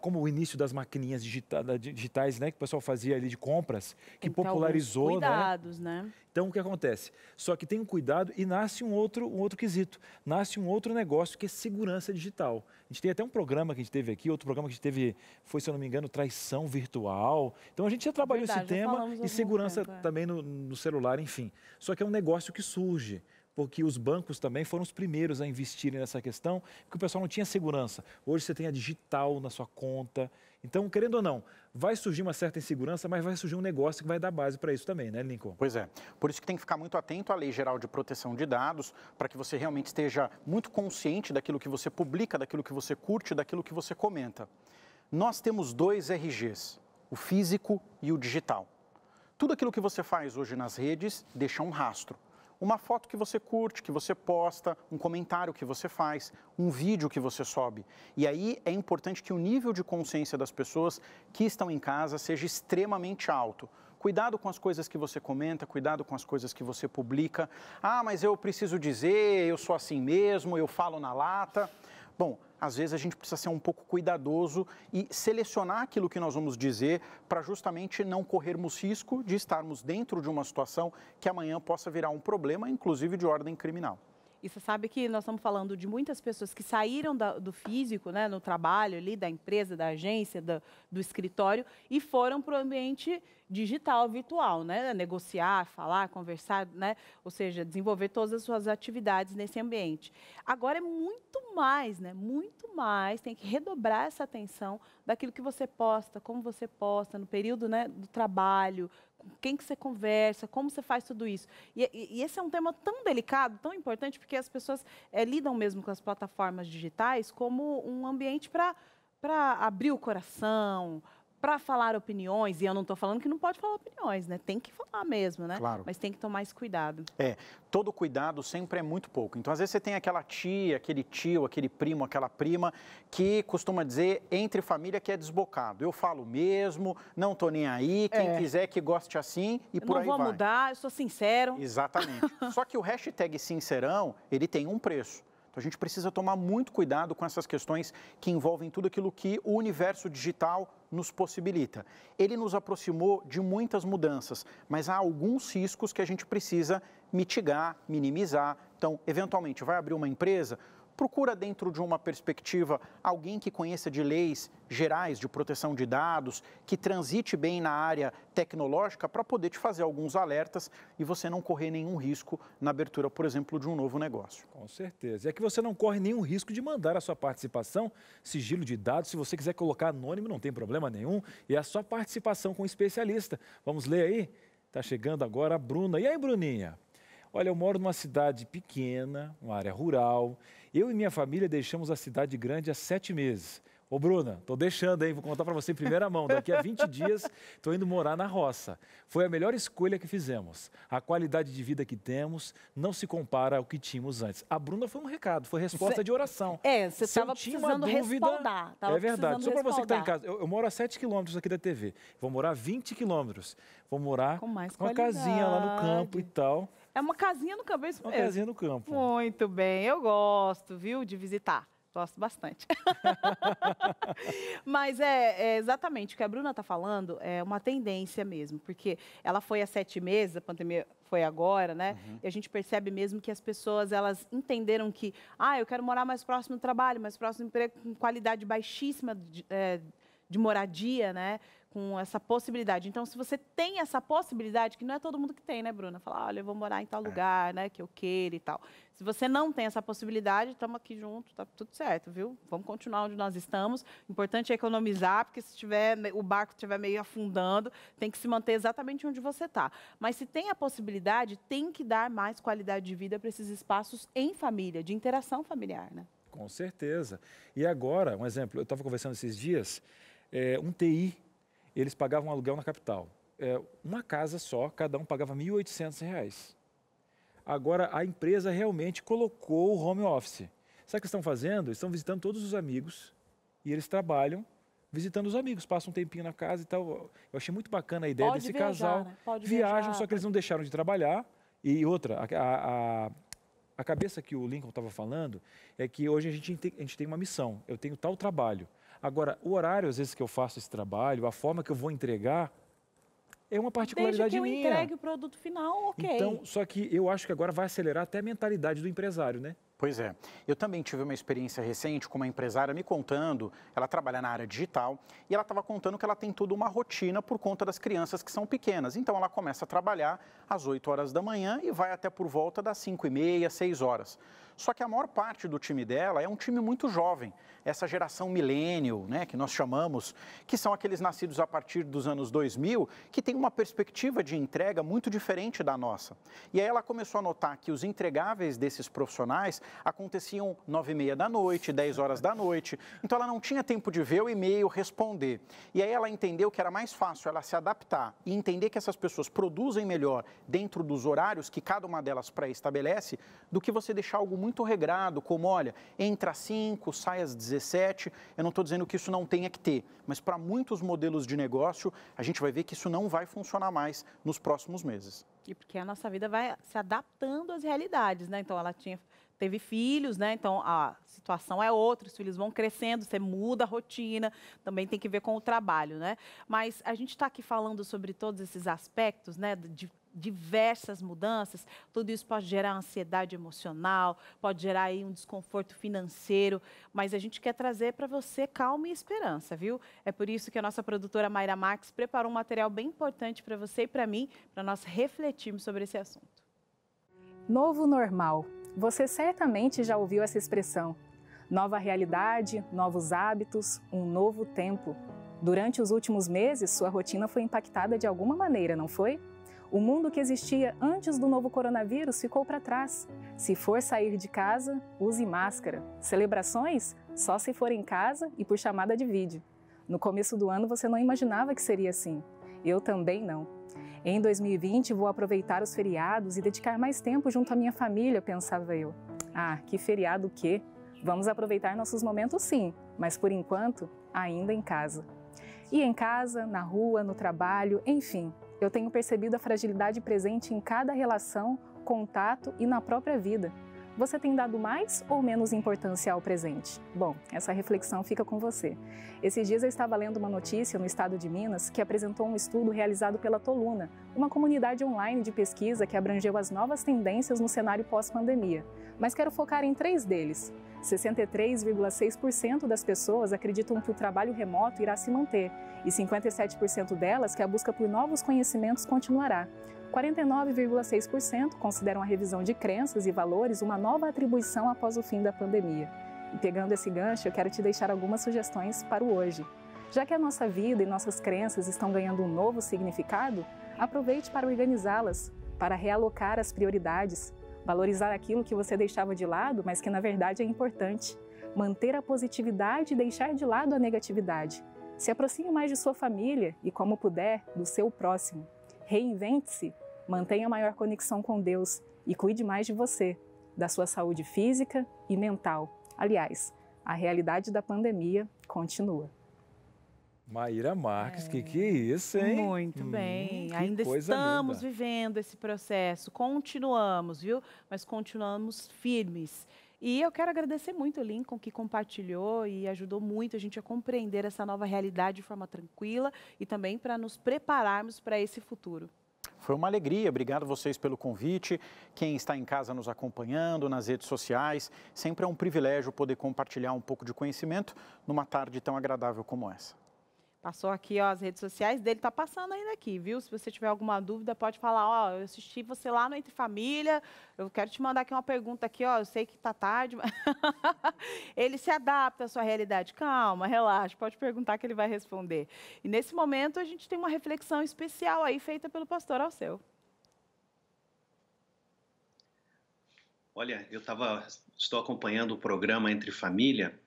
como o início das maquininhas digitais, né, que o pessoal fazia ali de compras, que popularizou, cuidados, né? Então, o que acontece? Só que tem um cuidado e nasce um outro quesito, nasce um outro negócio que é segurança digital. A gente tem até um programa que a gente teve aqui, outro programa que a gente teve, foi, se eu não me engano, traição virtual. Então, a gente já trabalhou esse tema e segurança também no celular, enfim. Só que é um negócio que surge, porque os bancos também foram os primeiros a investirem nessa questão, porque o pessoal não tinha segurança. Hoje você tem a digital na sua conta. Então, querendo ou não, vai surgir uma certa insegurança, mas vai surgir um negócio que vai dar base para isso também, né, Lincoln? Pois é. Por isso que tem que ficar muito atento à Lei Geral de Proteção de Dados, para que você realmente esteja muito consciente daquilo que você publica, daquilo que você curte, daquilo que você comenta. Nós temos 2 RGs, o físico e o digital. Tudo aquilo que você faz hoje nas redes deixa um rastro. Uma foto que você curte, que você posta, um comentário que você faz, um vídeo que você sobe. E aí é importante que o nível de consciência das pessoas que estão em casa seja extremamente alto. Cuidado com as coisas que você comenta, cuidado com as coisas que você publica. Ah, mas eu preciso dizer, eu sou assim mesmo, eu falo na lata. Bom, às vezes a gente precisa ser um pouco cuidadoso e selecionar aquilo que nós vamos dizer para justamente não corrermos risco de estarmos dentro de uma situação que amanhã possa virar um problema, inclusive de ordem criminal. E você sabe que nós estamos falando de muitas pessoas que saíram do físico, né, no trabalho ali, da empresa, da agência, do escritório, e foram para o ambiente digital, virtual, né? Negociar, falar, conversar, né? Ou seja, desenvolver todas as suas atividades nesse ambiente. Agora é muito mais, né? Muito mais, tem que redobrar essa atenção daquilo que você posta, como você posta, no período, né, do trabalho, com quem que você conversa, como você faz tudo isso. E esse é um tema tão delicado, tão importante, porque as pessoas lidam mesmo com as plataformas digitais como um ambiente para abrir o coração, para falar opiniões, e eu não estou falando que não pode falar opiniões, né? Tem que falar mesmo, né? Claro. Mas tem que tomar esse cuidado. Todo cuidado sempre é muito pouco. Então, às vezes você tem aquela tia, aquele tio, aquele primo, aquela prima, que costuma dizer entre família que é desbocado. Eu falo mesmo, não estou nem aí, quem quiser que goste assim e por aí vai. Não vou mudar, eu sou sincero. Exatamente. Só que o hashtag sincerão, ele tem um preço. Então, a gente precisa tomar muito cuidado com essas questões que envolvem tudo aquilo que o universo digital nos possibilita. Ele nos aproximou de muitas mudanças, mas há alguns riscos que a gente precisa mitigar, minimizar. Então, eventualmente, vai abrir uma empresa, procura dentro de uma perspectiva alguém que conheça de leis gerais de proteção de dados, que transite bem na área tecnológica para poder te fazer alguns alertas e você não correr nenhum risco na abertura, por exemplo, de um novo negócio. Com certeza. E é que você não corre nenhum risco de mandar a sua participação, sigilo de dados, se você quiser colocar anônimo, não tem problema nenhum, e a sua participação com o especialista. Vamos ler aí? Está chegando agora a Bruna. E aí, Bruninha? Olha, eu moro numa cidade pequena, uma área rural. Eu e minha família deixamos a cidade grande há 7 meses. Ô, Bruna, estou deixando, hein? Vou contar para você em primeira mão. Daqui a 20 dias, estou indo morar na roça. Foi a melhor escolha que fizemos. A qualidade de vida que temos não se compara ao que tínhamos antes. A Bruna foi um recado, foi resposta de oração. Você estava precisando respaldar. É verdade. Só para você que está em casa, eu moro a 7 quilômetros aqui da TV. Vou morar 20 quilômetros. Vou morar com uma casinha lá no campo e tal. É uma casinha no campo, é isso mesmo? Uma casinha no campo. Muito bem, eu gosto, viu, de visitar. Gosto bastante. Mas exatamente o que a Bruna está falando, é uma tendência mesmo, porque ela foi há 7 meses, a pandemia foi agora, né? E a gente percebe mesmo que as pessoas, elas entenderam que, eu quero morar mais próximo do trabalho, mais próximo do emprego, com qualidade baixíssima de moradia, né? Com essa possibilidade. Então, se você tem essa possibilidade, que não é todo mundo que tem, né, Bruna? Falar, olha, eu vou morar em tal lugar, né, que eu queira e tal. Se você não tem essa possibilidade, estamos aqui juntos, tá tudo certo, viu? Vamos continuar onde nós estamos. O importante é economizar, porque se o barco estiver meio afundando, tem que se manter exatamente onde você está. Mas se tem a possibilidade, tem que dar mais qualidade de vida para esses espaços em família, de interação familiar, né? Com certeza. E agora, um exemplo, eu estava conversando esses dias, um TI, eles pagavam aluguel na capital. Uma casa só, cada um pagava R$ 1.800. Agora, a empresa realmente colocou o home office. Sabe o que estão fazendo? Estão visitando todos os amigos e eles trabalham visitando os amigos, passam um tempinho na casa e tal. Eu achei muito bacana a ideia desse casal. Né? Viajam, só que eles não deixaram de trabalhar. E outra, a cabeça que o Lincoln estava falando é que hoje a gente tem uma missão. Eu tenho tal trabalho. Agora, o horário, às vezes, que eu faço esse trabalho, a forma que eu vou entregar, é uma particularidade minha. Desde que eu entregue o produto final, ok. Então, só que eu acho que agora vai acelerar até a mentalidade do empresário, né? Pois é. Eu também tive uma experiência recente com uma empresária me contando, ela trabalha na área digital, e ela estava contando que ela tem toda uma rotina por conta das crianças que são pequenas. Então, ela começa a trabalhar às 8 horas da manhã e vai até por volta das 5h30, 6 horas. Só que a maior parte do time dela é um time muito jovem, essa geração millennial, né, que nós chamamos, que são aqueles nascidos a partir dos anos 2000, que tem uma perspectiva de entrega muito diferente da nossa. E aí ela começou a notar que os entregáveis desses profissionais aconteciam 9h30 da noite, 10 horas da noite, então ela não tinha tempo de ver o e-mail, responder. E aí ela entendeu que era mais fácil ela se adaptar e entender que essas pessoas produzem melhor dentro dos horários que cada uma delas pré-estabelece, do que você deixar algo muito regrado, como, olha, entra às 5, sai às 17. Eu não estou dizendo que isso não tenha que ter, mas para muitos modelos de negócio, a gente vai ver que isso não vai funcionar mais nos próximos meses. E porque a nossa vida vai se adaptando às realidades, né? Então, ela teve filhos, né? Então, a situação é outra, os filhos vão crescendo, você muda a rotina, também tem que ver com o trabalho, né? Mas a gente está aqui falando sobre todos esses aspectos, né? De diversas mudanças, tudo isso pode gerar ansiedade emocional, pode gerar aí um desconforto financeiro, mas a gente quer trazer para você calma e esperança, viu? É por isso que a nossa produtora Mayra Marques preparou um material bem importante para você e para mim, para nós refletirmos sobre esse assunto. Novo normal. Você certamente já ouviu essa expressão. Nova realidade, novos hábitos, um novo tempo. Durante os últimos meses, sua rotina foi impactada de alguma maneira, não foi? O mundo que existia antes do novo coronavírus ficou para trás. Se for sair de casa, use máscara. Celebrações? Só se for em casa e por chamada de vídeo. No começo do ano você não imaginava que seria assim. Eu também não. Em 2020 vou aproveitar os feriados e dedicar mais tempo junto à minha família, pensava eu. Ah, que feriado o quê? Vamos aproveitar nossos momentos sim, mas por enquanto, ainda em casa. E em casa, na rua, no trabalho, enfim. Eu tenho percebido a fragilidade presente em cada relação, contato e na própria vida. Você tem dado mais ou menos importância ao presente? Bom, essa reflexão fica com você. Esses dias eu estava lendo uma notícia no estado de Minas que apresentou um estudo realizado pela Toluna, uma comunidade online de pesquisa que abrangeu as novas tendências no cenário pós-pandemia. Mas quero focar em 3 deles. 63,6% das pessoas acreditam que o trabalho remoto irá se manter e 57% delas que a busca por novos conhecimentos continuará. 49,6% consideram a revisão de crenças e valores uma nova atribuição após o fim da pandemia. E pegando esse gancho, eu quero te deixar algumas sugestões para o hoje. Já que a nossa vida e nossas crenças estão ganhando um novo significado, aproveite para organizá-las, para realocar as prioridades, valorizar aquilo que você deixava de lado, mas que na verdade é importante. Manter a positividade e deixar de lado a negatividade. Se aproxime mais de sua família e, como puder, do seu próximo. Reinvente-se, mantenha maior conexão com Deus e cuide mais de você, da sua saúde física e mental. Aliás, a realidade da pandemia continua. Mayra Marques, que é isso, hein? Muito bem. Ainda estamos vivendo esse processo, continuamos, viu? Mas continuamos firmes. E eu quero agradecer muito o Lincoln, que compartilhou e ajudou muito a gente a compreender essa nova realidade de forma tranquila e também para nos prepararmos para esse futuro. Foi uma alegria, obrigado a vocês pelo convite, quem está em casa nos acompanhando, nas redes sociais, sempre é um privilégio poder compartilhar um pouco de conhecimento numa tarde tão agradável como essa. Passou aqui, ó, as redes sociais dele, tá passando ainda aqui, viu? Se você tiver alguma dúvida, pode falar, ó, eu assisti você lá no Entre Família, eu quero te mandar aqui uma pergunta aqui, ó, eu sei que tá tarde, mas ele se adapta à sua realidade. Calma, relaxa, pode perguntar que ele vai responder. E nesse momento a gente tem uma reflexão especial aí feita pelo pastor Alceu. Olha, estou acompanhando o programa Entre Família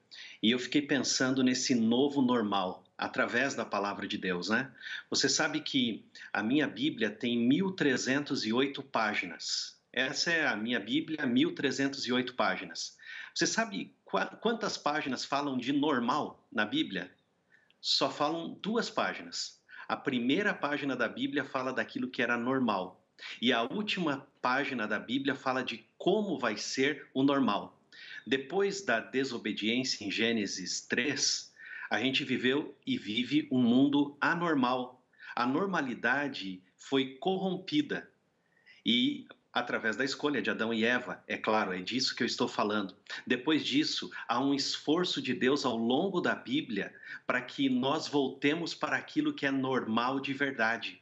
e eu fiquei pensando nesse novo normal. através da palavra de Deus, né? Você sabe que a minha Bíblia tem 1.308 páginas. Essa é a minha Bíblia, 1.308 páginas. Você sabe quantas páginas falam de normal na Bíblia? Só falam 2 páginas. A primeira página da Bíblia fala daquilo que era normal. E a última página da Bíblia fala de como vai ser o normal. Depois da desobediência em Gênesis 3, a gente viveu e vive um mundo anormal. A normalidade foi corrompida. E através da escolha de Adão e Eva, é claro, é disso que eu estou falando. Depois disso, há um esforço de Deus ao longo da Bíblia para que nós voltemos para aquilo que é normal de verdade.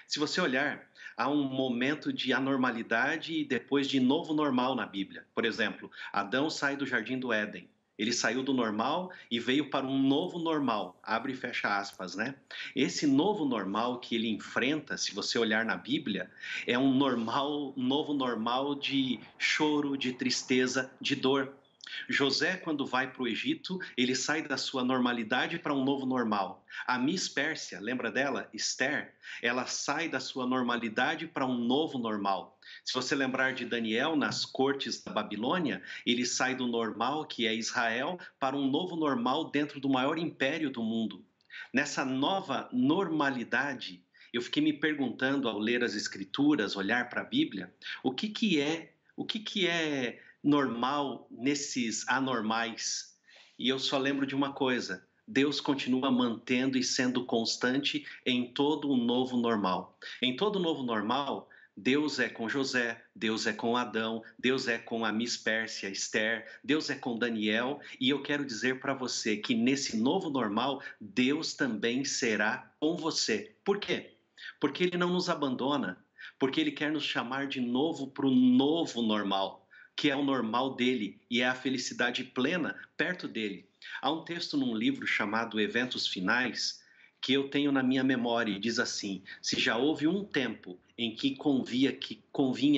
Se você olhar, há um momento de anormalidade e depois de novo normal na Bíblia. Por exemplo, Adão sai do Jardim do Éden. Ele saiu do normal e veio para um novo normal, abre e fecha aspas, né? Esse novo normal que ele enfrenta, se você olhar na Bíblia, é um novo normal de choro, de tristeza, de dor. José, quando vai para o Egito, ele sai da sua normalidade para um novo normal. A Miss Pérsia, lembra dela? Esther, ela sai da sua normalidade para um novo normal. Se você lembrar de Daniel, nas cortes da Babilônia, ele sai do normal, que é Israel, para um novo normal dentro do maior império do mundo. Nessa nova normalidade, eu fiquei me perguntando ao ler as Escrituras, olhar para a Bíblia, o que é normal nesses anormais? E eu só lembro de uma coisa: Deus continua mantendo e sendo constante em todo o novo normal. Em todo o novo normal, Deus é com José, Deus é com Adão, Deus é com a Miss Pérsia, Esther, Deus é com Daniel, e eu quero dizer para você que nesse novo normal, Deus também será com você. Por quê? Porque Ele não nos abandona, porque Ele quer nos chamar de novo para o novo normal, que é o normal dele e é a felicidade plena perto dele. Há um texto num livro chamado Eventos Finais que eu tenho na minha memória e diz assim: se já houve um tempo em que convinha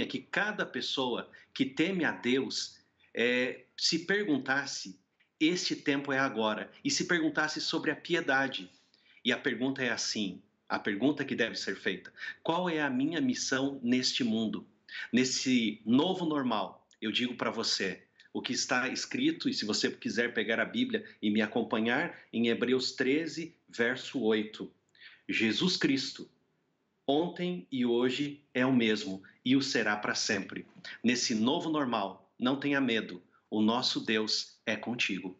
que cada pessoa que teme a Deus se perguntasse, este tempo é agora, e se perguntasse sobre a piedade. E a pergunta é assim, a pergunta que deve ser feita: qual é a minha missão neste mundo? Nesse novo normal, eu digo para você o que está escrito, e se você quiser pegar a Bíblia e me acompanhar, em Hebreus 13, verso 8. Jesus Cristo, ontem e hoje é o mesmo, e o será para sempre. Nesse novo normal, não tenha medo, o nosso Deus é contigo.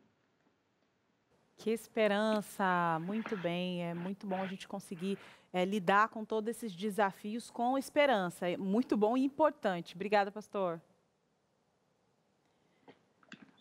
Que esperança! Muito bem, é muito bom a gente conseguir lidar com todos esses desafios com esperança. É muito bom e importante. Obrigada, pastor.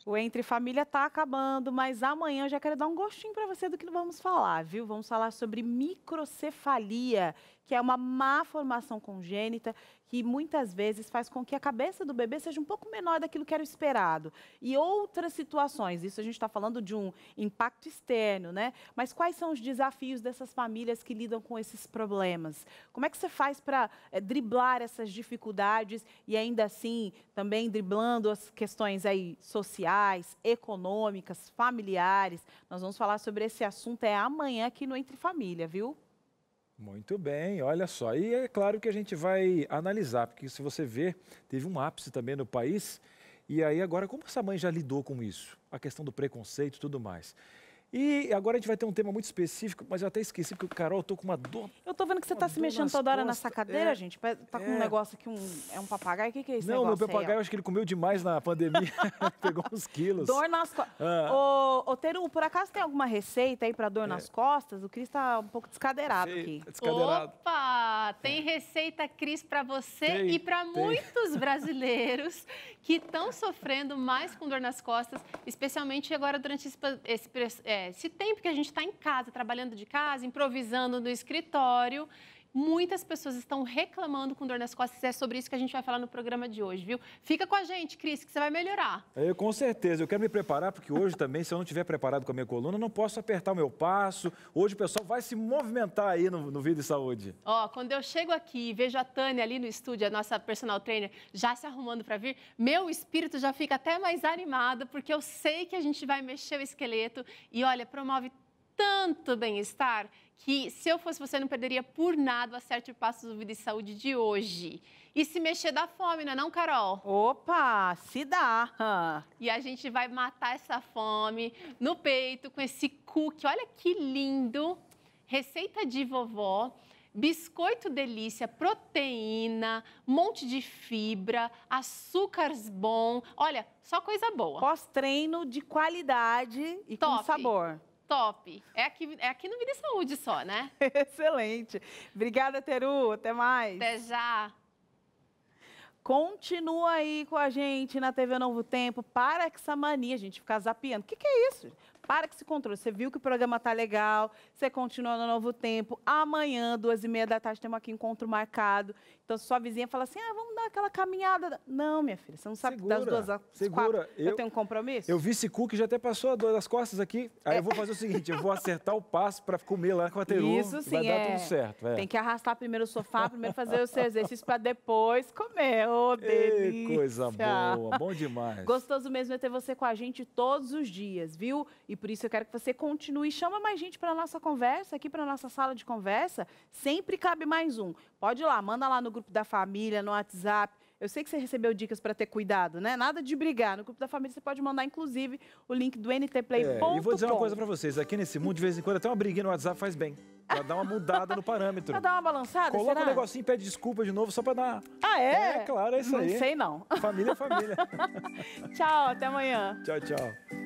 O Entre Família está acabando, mas amanhã eu já quero dar um gostinho para você do que vamos falar, viu? Vamos falar sobre microcefalia, que é uma má formação congênita que muitas vezes faz com que a cabeça do bebê seja um pouco menor daquilo que era o esperado. E outras situações, isso a gente está falando de um impacto externo, né? Mas quais são os desafios dessas famílias que lidam com esses problemas? Como é que você faz para driblar essas dificuldades e ainda assim também driblando as questões aí sociais, econômicas, familiares? Nós vamos falar sobre esse assunto amanhã aqui no Entre Família, viu? Muito bem, olha só. E é claro que a gente vai analisar, porque se você ver, teve um ápice também no país. E aí agora, como essa mãe já lidou com isso? A questão do preconceito e tudo mais. E agora a gente vai ter um tema muito específico, mas eu até esqueci, porque, Carol, eu tô com uma dor. Eu tô vendo que você está se mexendo toda hora nessa cadeira, gente. Tá com um negócio aqui, é um papagaio? O que é esse negócio? Não, meu papagaio, acho que ele comeu demais na pandemia, pegou uns quilos. Dor nas costas. Ô, Teru, por acaso tem alguma receita aí para dor nas costas? O Cris tá um pouco descadeirado aqui. Opa! Tem receita, Cris, para você e para muitos brasileiros que estão sofrendo mais com dor nas costas, especialmente agora durante esse tempo que a gente está em casa, trabalhando de casa, improvisando no escritório. Muitas pessoas estão reclamando com dor nas costas. É sobre isso que a gente vai falar no programa de hoje, viu? Fica com a gente, Cris, que você vai melhorar. Com certeza. Eu quero me preparar, porque hoje também, se eu não estiver preparado com a minha coluna, eu não posso apertar o meu passo. Hoje o pessoal vai se movimentar aí no Vida e Saúde. Quando eu chego aqui e vejo a Tânia ali no estúdio, a nossa personal trainer, já se arrumando para vir, meu espírito já fica até mais animado, porque eu sei que a gente vai mexer o esqueleto e, olha, promove tanto bem-estar que, se eu fosse você, não perderia por nada o Acerte Passos do Vida e Saúde de hoje. E se mexer dá fome, não é não, Carol? Opa, se dá! E a gente vai matar essa fome no peito com esse cookie. Olha que lindo! Receita de vovó. Biscoito delícia, proteína, monte de fibra, açúcares bom. Olha, só coisa boa. Pós-treino de qualidade e com sabor. Top. É aqui no Vida e Saúde só, né? Excelente. Obrigada, Teru. Até mais. Até já. Continua aí com a gente na TV Novo Tempo. Para com essa mania, a gente ficar zapeando. O que é isso? Para com esse controle. Você viu que o programa tá legal, você continua no Novo Tempo. Amanhã, 2h30 da tarde, temos aqui encontro marcado. Então, se sua vizinha fala assim, vamos dar aquela caminhada. Não, minha filha, você não sabe das 2 às 4. Eu tenho um compromisso. Eu vi esse cookie, já até passou a dor das costas aqui. Aí eu vou fazer o seguinte, eu vou acertar o passo para comer lá com a Teru. Isso sim, vai dar tudo certo. Tem que arrastar primeiro o sofá, primeiro fazer o seu exercício para depois comer. Ô, delícia! Coisa boa, bom demais. Gostoso mesmo é ter você com a gente todos os dias, viu? E por isso eu quero que você continue. Chama mais gente para a nossa conversa, aqui para a nossa sala de conversa. Sempre cabe mais um. Pode ir lá, manda lá no grupo da família, no WhatsApp. Eu sei que você recebeu dicas para ter cuidado, né? Nada de brigar. No grupo da família você pode mandar, inclusive, o link do ntplay.com. E vou dizer uma coisa para vocês. Aqui nesse mundo, de vez em quando, até uma briguinha no WhatsApp faz bem. Pra dar uma mudada no parâmetro. Pra dar uma balançada, Coloca um negocinho, pede desculpa de novo, só pra dar... Ah, é? É, claro, é isso aí. Não sei, não. Família é família. Tchau, até amanhã. Tchau, tchau.